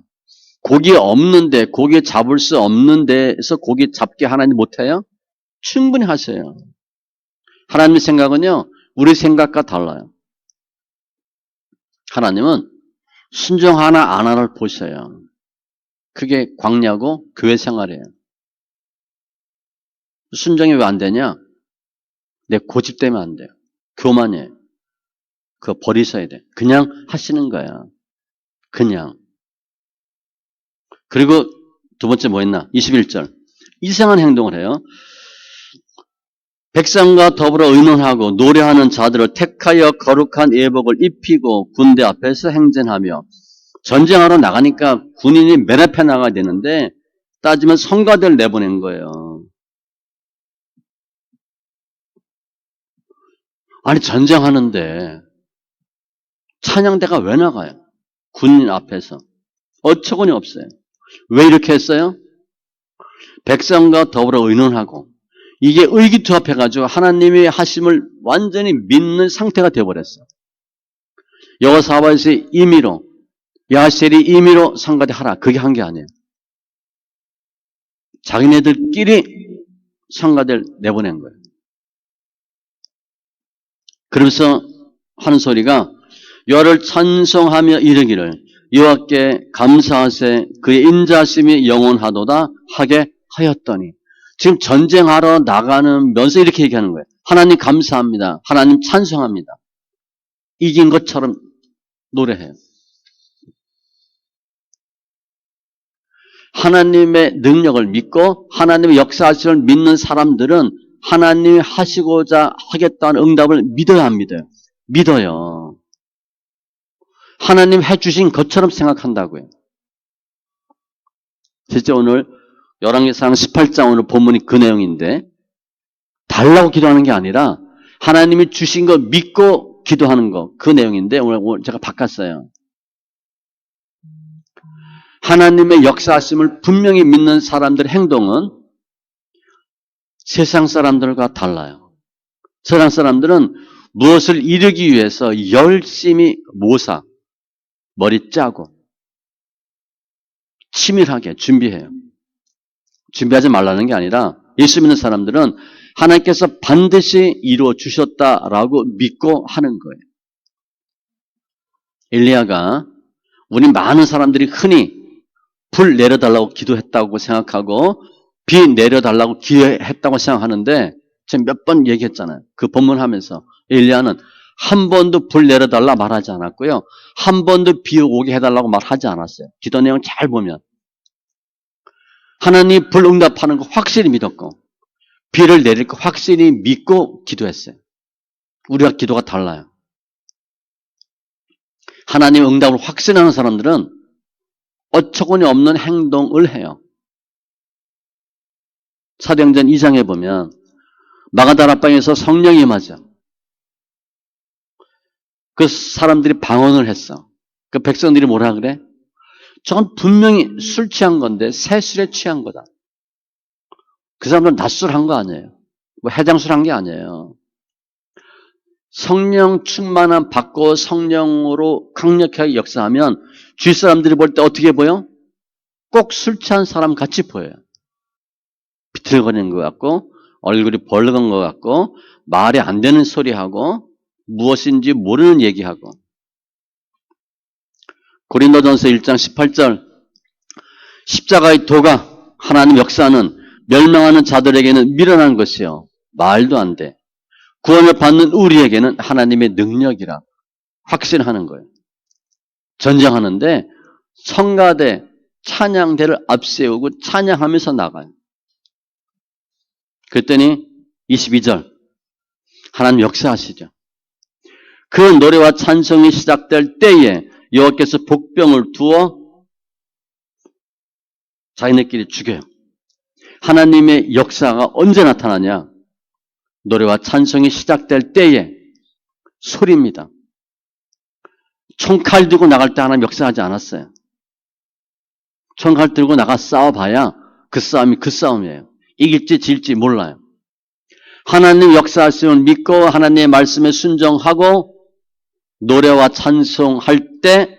고기 없는데 고기 잡을 수 없는 데에서 고기 잡게 하나님 못해요? 충분히 하세요. 하나님의 생각은요. 우리 생각과 달라요. 하나님은 순종하나 안 하나를 보셔요. 그게 광야고 교회 생활이에요. 순종이 왜 안 되냐? 내 고집 때문에 안 돼요. 교만이에요. 그거 버리셔야 돼. 그냥 하시는 거야. 그냥. 그리고 두 번째 뭐 했나? 21절. 이상한 행동을 해요. 백성과 더불어 의논하고 노래하는 자들을 택하여 거룩한 예복을 입히고 군대 앞에서 행진하며 전쟁하러 나가니까 군인이 맨 앞에 나가야 되는데 따지면 성가대를 내보낸 거예요. 아니 전쟁하는데 찬양대가 왜 나가요? 군인 앞에서. 어처구니 없어요. 왜 이렇게 했어요? 백성과 더불어 의논하고 이게 의기투합해가지고 하나님의 하심을 완전히 믿는 상태가 되어버렸어. 여호사밧이 임의로 야셀이 임의로 상가대 하라. 그게 한 게 아니에요. 자기네들끼리 상가대를 내보낸 거예요. 그러면서 하는 소리가 여호와를 찬송하며 이르기를 여호와께 감사하세 그의 인자심이 영원하도다 하게 하였더니 지금 전쟁하러 나가면서 이렇게 얘기하는 거예요. 하나님 감사합니다. 하나님 찬송합니다. 이긴 것처럼 노래해요. 하나님의 능력을 믿고 하나님의 역사하심을 믿는 사람들은 하나님이 하시고자 하겠다는 응답을 믿어야 합니다. 믿어요. 하나님 해주신 것처럼 생각한다고요. 실제 오늘 열왕기상 18장 오늘 본문이 그 내용인데 달라고 기도하는 게 아니라 하나님이 주신 거 믿고 기도하는 거 그 내용인데 오늘 제가 바꿨어요. 하나님의 역사하심을 분명히 믿는 사람들의 행동은 세상 사람들과 달라요. 세상 사람들은 무엇을 이루기 위해서 열심히 모사, 머리 짜고 치밀하게 준비해요. 준비하지 말라는 게 아니라 예수 믿는 사람들은 하나님께서 반드시 이루어 주셨다라고 믿고 하는 거예요. 엘리야가 우리 많은 사람들이 흔히 불 내려달라고 기도했다고 생각하고 비 내려달라고 기도했다고 생각하는데 제가 몇 번 얘기했잖아요. 그 본문하면서 엘리야는 한 번도 불 내려달라 말하지 않았고요. 한 번도 비 오게 해달라고 말하지 않았어요. 기도 내용 잘 보면 하나님 불 응답하는 거 확실히 믿었고 비를 내릴 거 확실히 믿고 기도했어요. 우리가 기도가 달라요. 하나님 응답을 확신하는 사람들은 어처구니 없는 행동을 해요. 사도행전 2장에 보면 마가다락방에서 성령이 임하죠. 그 사람들이 방언을 했어. 그 백성들이 뭐라 그래? 저건 분명히 술 취한 건데 새술에 취한 거다. 그 사람들은 낮술한 거 아니에요. 뭐 해장술한 게 아니에요. 성령 충만함 받고 성령으로 강력하게 역사하면 주위 사람들이 볼 때 어떻게 보여? 꼭 술 취한 사람 같이 보여요. 비틀거리는 것 같고 얼굴이 벌건 것 같고 말이 안 되는 소리하고 무엇인지 모르는 얘기하고 고린도전서 1장 18절 십자가의 도가 하나님 역사는 멸망하는 자들에게는 미련한 것이요 말도 안 돼. 구원을 받는 우리에게는 하나님의 능력이라 확신하는 거예요. 전쟁하는데 성가대, 찬양대를 앞세우고 찬양하면서 나가요. 그랬더니 22절 하나님 역사하시죠. 그 노래와 찬송이 시작될 때에 여호와께서 복병을 두어 자기네끼리 죽여요. 하나님의 역사가 언제 나타나냐? 노래와 찬송이 시작될 때에 소리입니다. 총칼 들고 나갈 때 하나님 역사하지 않았어요. 총칼 들고 나가 싸워봐야 그 싸움이 그 싸움이에요. 이길지 질지 몰라요. 하나님 역사하심을 믿고 하나님의 말씀에 순종하고 노래와 찬송할 때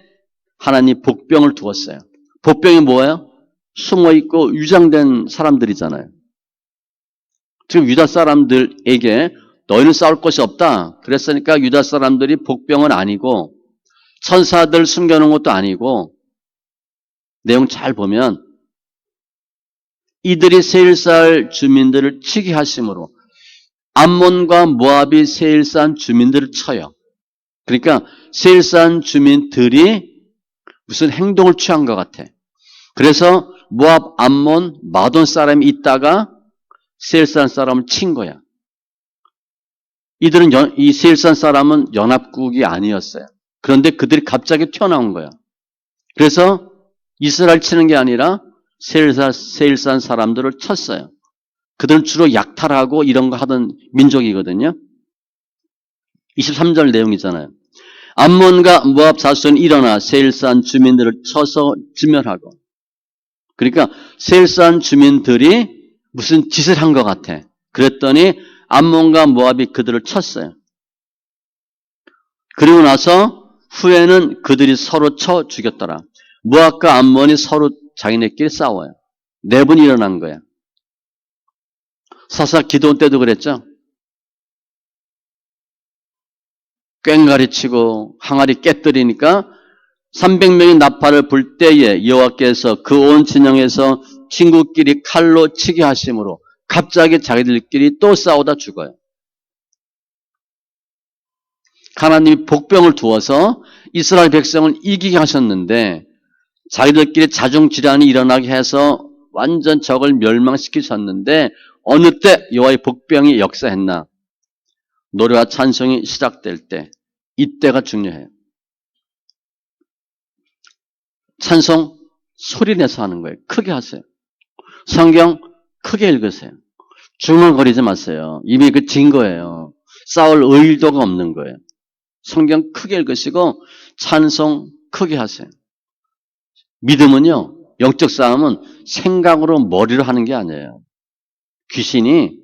하나님 복병을 두었어요. 복병이 뭐예요? 숨어있고 위장된 사람들이잖아요. 지금 유다 사람들에게 너희는 싸울 것이 없다. 그랬으니까 유다 사람들이 복병은 아니고 천사들 숨겨놓은 것도 아니고 내용 잘 보면 이들이 세일살 주민들을 치게 하심으로 암몬과 모압이 세일산 주민들을 쳐요. 그러니까 세일산 주민들이 무슨 행동을 취한 것 같아. 그래서 모압, 암몬, 마돈 사람이 있다가 세일산 사람을 친 거야. 이들은 이 세일산 사람은 연합국이 아니었어요. 그런데 그들이 갑자기 튀어나온 거야. 그래서 이스라엘 치는 게 아니라 세일산 사람들을 쳤어요. 그들은 주로 약탈하고 이런 거 하던 민족이거든요. 23절 내용이잖아요. 암몬과 모압 자손이 일어나 세일산 주민들을 쳐서 진멸하고. 그러니까 세일산 주민들이 무슨 짓을 한 것 같아. 그랬더니 암몬과 모압이 그들을 쳤어요. 그리고 나서 후에는 그들이 서로 쳐 죽였더라. 모압과 암몬이 서로 자기네끼리 싸워요. 내분이 일어난 거야. 사사 기도원 때도 그랬죠. 꽹가리 치고 항아리 깨뜨리니까 300명이 나팔을 불 때에 여호와께서 그 온 진영에서 친구끼리 칼로 치게 하심으로 갑자기 자기들끼리 또 싸우다 죽어요. 하나님이 복병을 두어서 이스라엘 백성을 이기게 하셨는데 자기들끼리 자중질환이 일어나게 해서 완전 적을 멸망시키셨는데 어느 때 여호와의 복병이 역사했나? 노래와 찬송이 시작될 때, 이때가 중요해요. 찬송 소리 내서 하는 거예요. 크게 하세요. 성경 크게 읽으세요. 중얼거리지 마세요. 이미 그 진 거예요. 싸울 의도가 없는 거예요. 성경 크게 읽으시고 찬송 크게 하세요. 믿음은요, 영적 싸움은 생각으로 머리로 하는 게 아니에요. 귀신이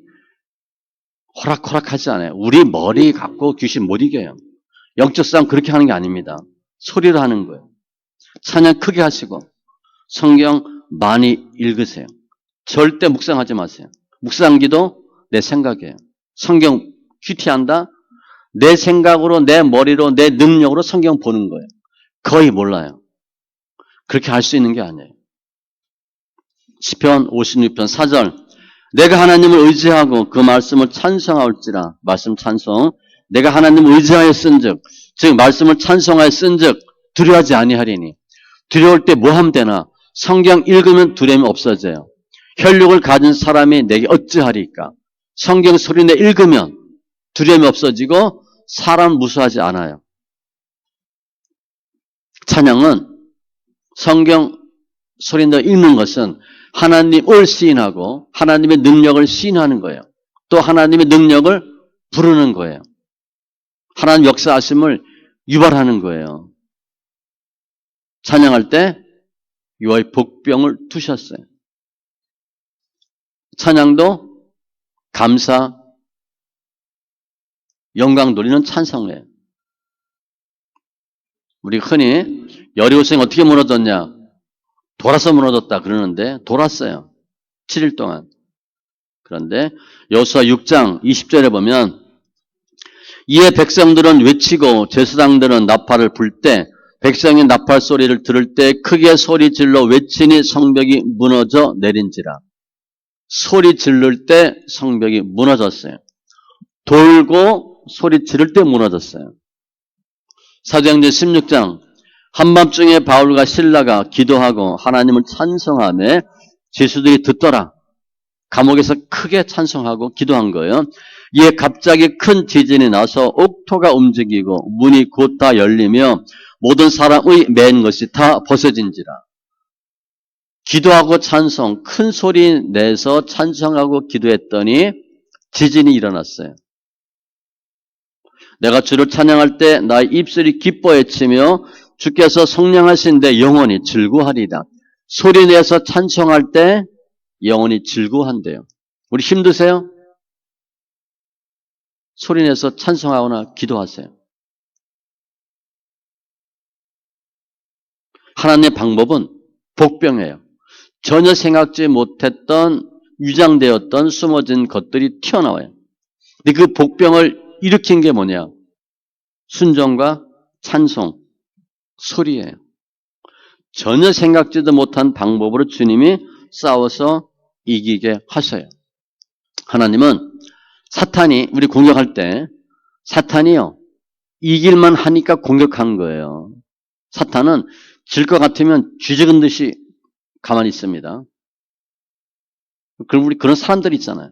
호락호락하지 않아요. 우리 머리 갖고 귀신 못 이겨요. 영적 싸움 그렇게 하는 게 아닙니다. 소리로 하는 거예요. 찬양 크게 하시고 성경 많이 읽으세요. 절대 묵상하지 마세요. 묵상기도 내 생각이에요. 성경 큐티한다? 내 생각으로, 내 머리로, 내 능력으로 성경 보는 거예요. 거의 몰라요. 그렇게 할 수 있는 게 아니에요. 시편 56편 4절 내가 하나님을 의지하고 그 말씀을 찬송하올지라. 말씀 찬송. 내가 하나님을 의지하여 쓴즉, 즉 말씀을 찬송하여 쓴즉 두려워하지 아니하리니. 두려울 때 뭐 하면 되나? 성경 읽으면 두려움이 없어져요. 혈육을 가진 사람이 내게 어찌하리까? 성경 소리내 읽으면 두려움이 없어지고 사람 무수하지 않아요. 찬양은 성경 소리내 읽는 것은 하나님을 시인하고 하나님의 능력을 시인하는 거예요. 또 하나님의 능력을 부르는 거예요. 하나님 역사하심을 유발하는 거예요. 찬양할 때 여호와의 복병을 두셨어요. 찬양도 감사, 영광 돌리는 찬송이에요. 우리 흔히 여리고성이 어떻게 무너졌냐? 돌아서 무너졌다 그러는데 돌았어요. 7일 동안. 그런데 여호수아 6장 20절에 보면 이에 백성들은 외치고 제사장들은 나팔을 불 때 백성이 나팔 소리를 들을 때 크게 소리 질러 외치니 성벽이 무너져 내린지라. 소리 지를 때 성벽이 무너졌어요. 돌고 소리 지를 때 무너졌어요. 사도행전 16장 한밤중에 바울과 실라가 기도하고 하나님을 찬송하며 제수들이 듣더라. 감옥에서 크게 찬송하고 기도한 거예요. 이에 갑자기 큰 지진이 나서 옥토가 움직이고 문이 곧 다 열리며 모든 사람의 맨 것이 다 벗어진지라. 기도하고 찬송, 큰 소리 내서 찬송하고 기도했더니 지진이 일어났어요. 내가 주를 찬양할 때 나의 입술이 기뻐 외치며 주께서 성령하신 내 영혼이 즐거워하리이다. 소리내서 찬송할 때 영혼이 즐거워한대요. 우리 힘드세요? 소리내서 찬송하거나 기도하세요. 하나님의 방법은 복병이에요. 전혀 생각지 못했던 위장되었던 숨어진 것들이 튀어나와요. 근데 그 복병을 일으킨 게 뭐냐? 순종과 찬송, 소리예요. 전혀 생각지도 못한 방법으로 주님이 싸워서 이기게 하셔요. 하나님은 사탄이 우리 공격할 때 사탄이요. 이길만 하니까 공격한 거예요. 사탄은 질 것 같으면 쥐죽은 듯이 가만히 있습니다. 그럼 우리 그런 사람들 있잖아요.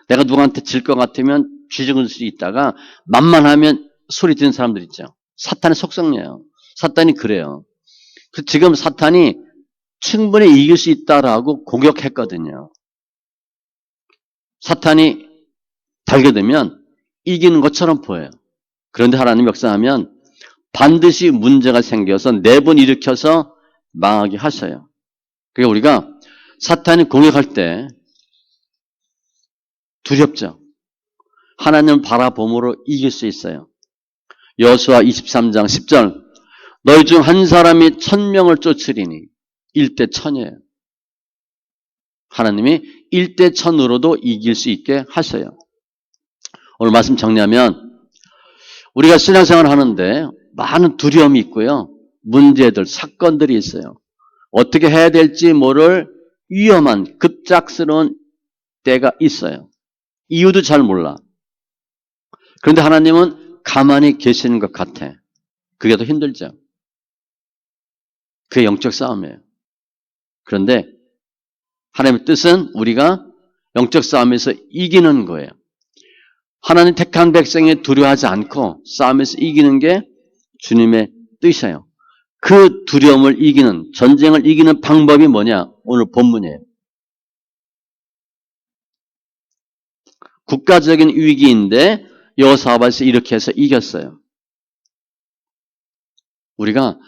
내가 누구한테 질 것 같으면 쥐죽은 듯이 있다가 만만하면 소리 지르는 사람들 있죠. 사탄의 속성이에요. 사탄이 그래요. 지금 사탄이 충분히 이길 수 있다라고 공격했거든요. 사탄이 달겨들면 이기는 것처럼 보여요. 그런데 하나님 역사하면 반드시 문제가 생겨서 4번 일으켜서 망하게 하셔요. 그러니까 우리가 사탄이 공격할 때 두렵죠. 하나님을 바라봄으로 이길 수 있어요. 여호수아 23장 10절 너희 중 한 사람이 1000명을 쫓으리니 1대 1000이에요. 하나님이 1대 1000으로도 이길 수 있게 하셔요. 오늘 말씀 정리하면 우리가 신앙생활을 하는데 많은 두려움이 있고요. 문제들, 사건들이 있어요. 어떻게 해야 될지 모를 위험한 급작스러운 때가 있어요. 이유도 잘 몰라. 그런데 하나님은 가만히 계시는 것 같아. 그게 더 힘들죠. 그게 영적 싸움이에요. 그런데 하나님의 뜻은 우리가 영적 싸움에서 이기는 거예요. 하나님 택한 백성이 두려워하지 않고 싸움에서 이기는 게 주님의 뜻이에요. 그 두려움을 이기는, 전쟁을 이기는 방법이 뭐냐? 오늘 본문이에요. 국가적인 위기인데 여호사밧이 이렇게 해서 이겼어요. 우리가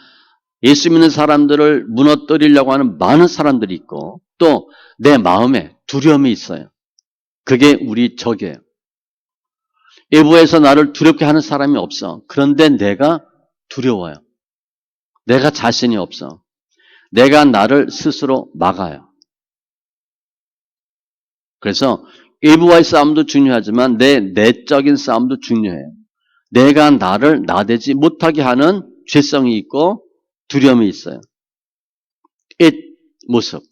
예수 믿는 사람들을 무너뜨리려고 하는 많은 사람들이 있고 또 내 마음에 두려움이 있어요. 그게 우리 적이에요. 외부에서 나를 두렵게 하는 사람이 없어. 그런데 내가 두려워요. 내가 자신이 없어. 내가 나를 스스로 막아요. 그래서 외부와의 싸움도 중요하지만 내 내적인 싸움도 중요해요. 내가 나를 나대지 못하게 하는 죄성이 있고 두려움이 있어요. 이 모습.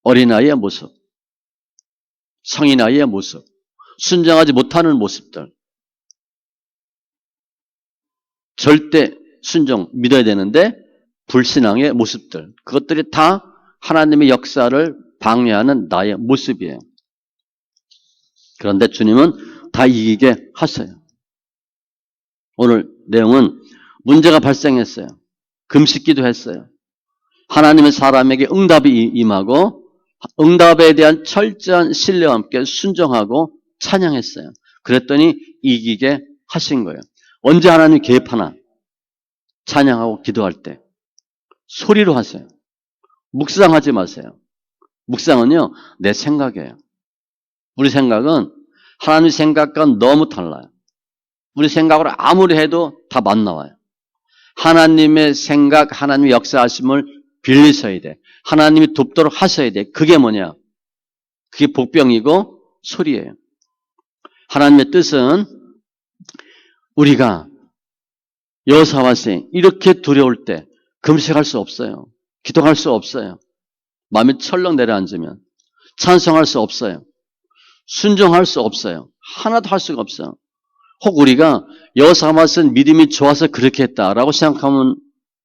어린아이의 모습. 성인아이의 모습. 순종하지 못하는 모습들. 절대 순종 믿어야 되는데 불신앙의 모습들. 그것들이 다 하나님의 역사를 방해하는 나의 모습이에요. 그런데 주님은 다 이기게 하셔요. 오늘 내용은 문제가 발생했어요. 금식기도 했어요. 하나님의 사람에게 응답이 임하고 응답에 대한 철저한 신뢰와 함께 순종하고 찬양했어요. 그랬더니 이기게 하신 거예요. 언제 하나님 개입하나? 찬양하고 기도할 때 소리로 하세요. 묵상하지 마세요. 묵상은요, 내 생각이에요. 우리 생각은 하나님 생각과 너무 달라요. 우리 생각으로 아무리 해도 다 맞나와요. 하나님의 생각, 하나님의 역사하심을 빌리셔야 돼. 하나님이 돕도록 하셔야 돼. 그게 뭐냐? 그게 복병이고 소리예요. 하나님의 뜻은 우리가 여호사밧이 이렇게 두려울 때 금식할 수 없어요. 기도할 수 없어요. 마음이 철렁 내려앉으면 찬송할 수 없어요. 순종할 수 없어요. 하나도 할 수가 없어요. 혹 우리가 여호사밧은 믿음이 좋아서 그렇게 했다라고 생각하면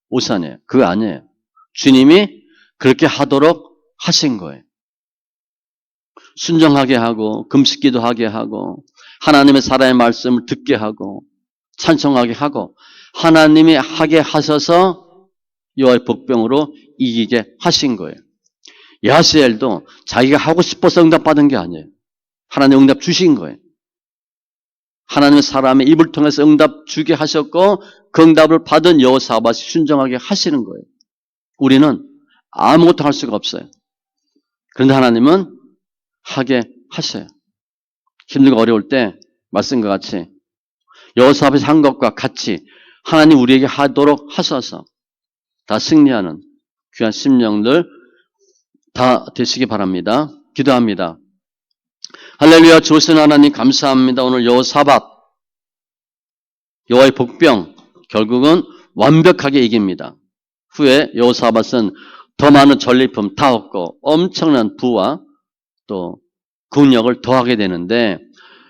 오산이에요. 그거 아니에요. 주님이 그렇게 하도록 하신 거예요. 순종하게 하고 금식기도 하게 하고 하나님의 살아의 말씀을 듣게 하고 찬송하게 하고 하나님이 하게 하셔서 여호와의 복병으로 이기게 하신 거예요. 야하시엘도 자기가 하고 싶어서 응답받은 게 아니에요. 하나님 응답 주신 거예요. 하나님의 사람의 입을 통해서 응답 주게 하셨고 그 응답을 받은 여호사밧이 순종하게 하시는 거예요. 우리는 아무것도 할 수가 없어요. 그런데 하나님은 하게 하셔요. 힘들고 어려울 때 말씀과 같이 여호사밧이 한 것과 같이 하나님 우리에게 하도록 하셔서 다 승리하는 귀한 심령들 다 되시기 바랍니다. 기도합니다. 할렐루야. 주신 하나님 감사합니다. 오늘 여호사밧 여호와의 복병 결국은 완벽하게 이깁니다. 후에 여호사밧은 더 많은 전리품 다 얻고 엄청난 부와 또 국력을 더하게 되는데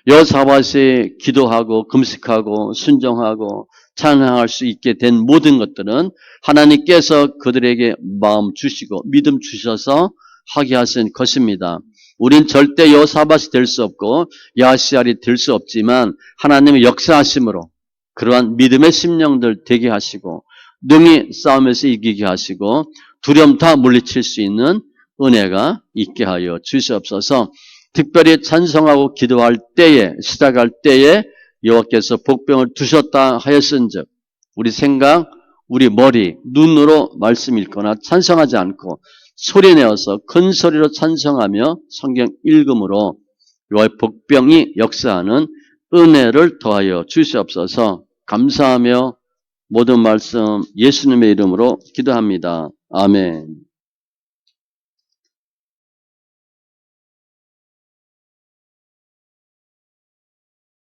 여호사밧이 기도하고 금식하고 순종하고 찬양할 수 있게 된 모든 것들은 하나님께서 그들에게 마음 주시고 믿음 주셔서 하게 하신 것입니다. 우린 절대 여호사밧이 될 수 없고 야시알이 될 수 없지만 하나님의 역사하심으로 그러한 믿음의 심령들 되게 하시고 능히 싸움에서 이기게 하시고 두려움 다 물리칠 수 있는 은혜가 있게 하여 주시옵소서. 특별히 찬송하고 기도할 때에 시작할 때에 여호와께서 복병을 두셨다 하였은즉 우리 생각, 우리 머리, 눈으로 말씀 읽거나 찬송하지 않고 소리내어서 큰 소리로 찬송하며 성경 읽음으로 여호와의 복병이 역사하는 은혜를 더하여 주시옵소서. 감사하며 모든 말씀 예수님의 이름으로 기도합니다. 아멘.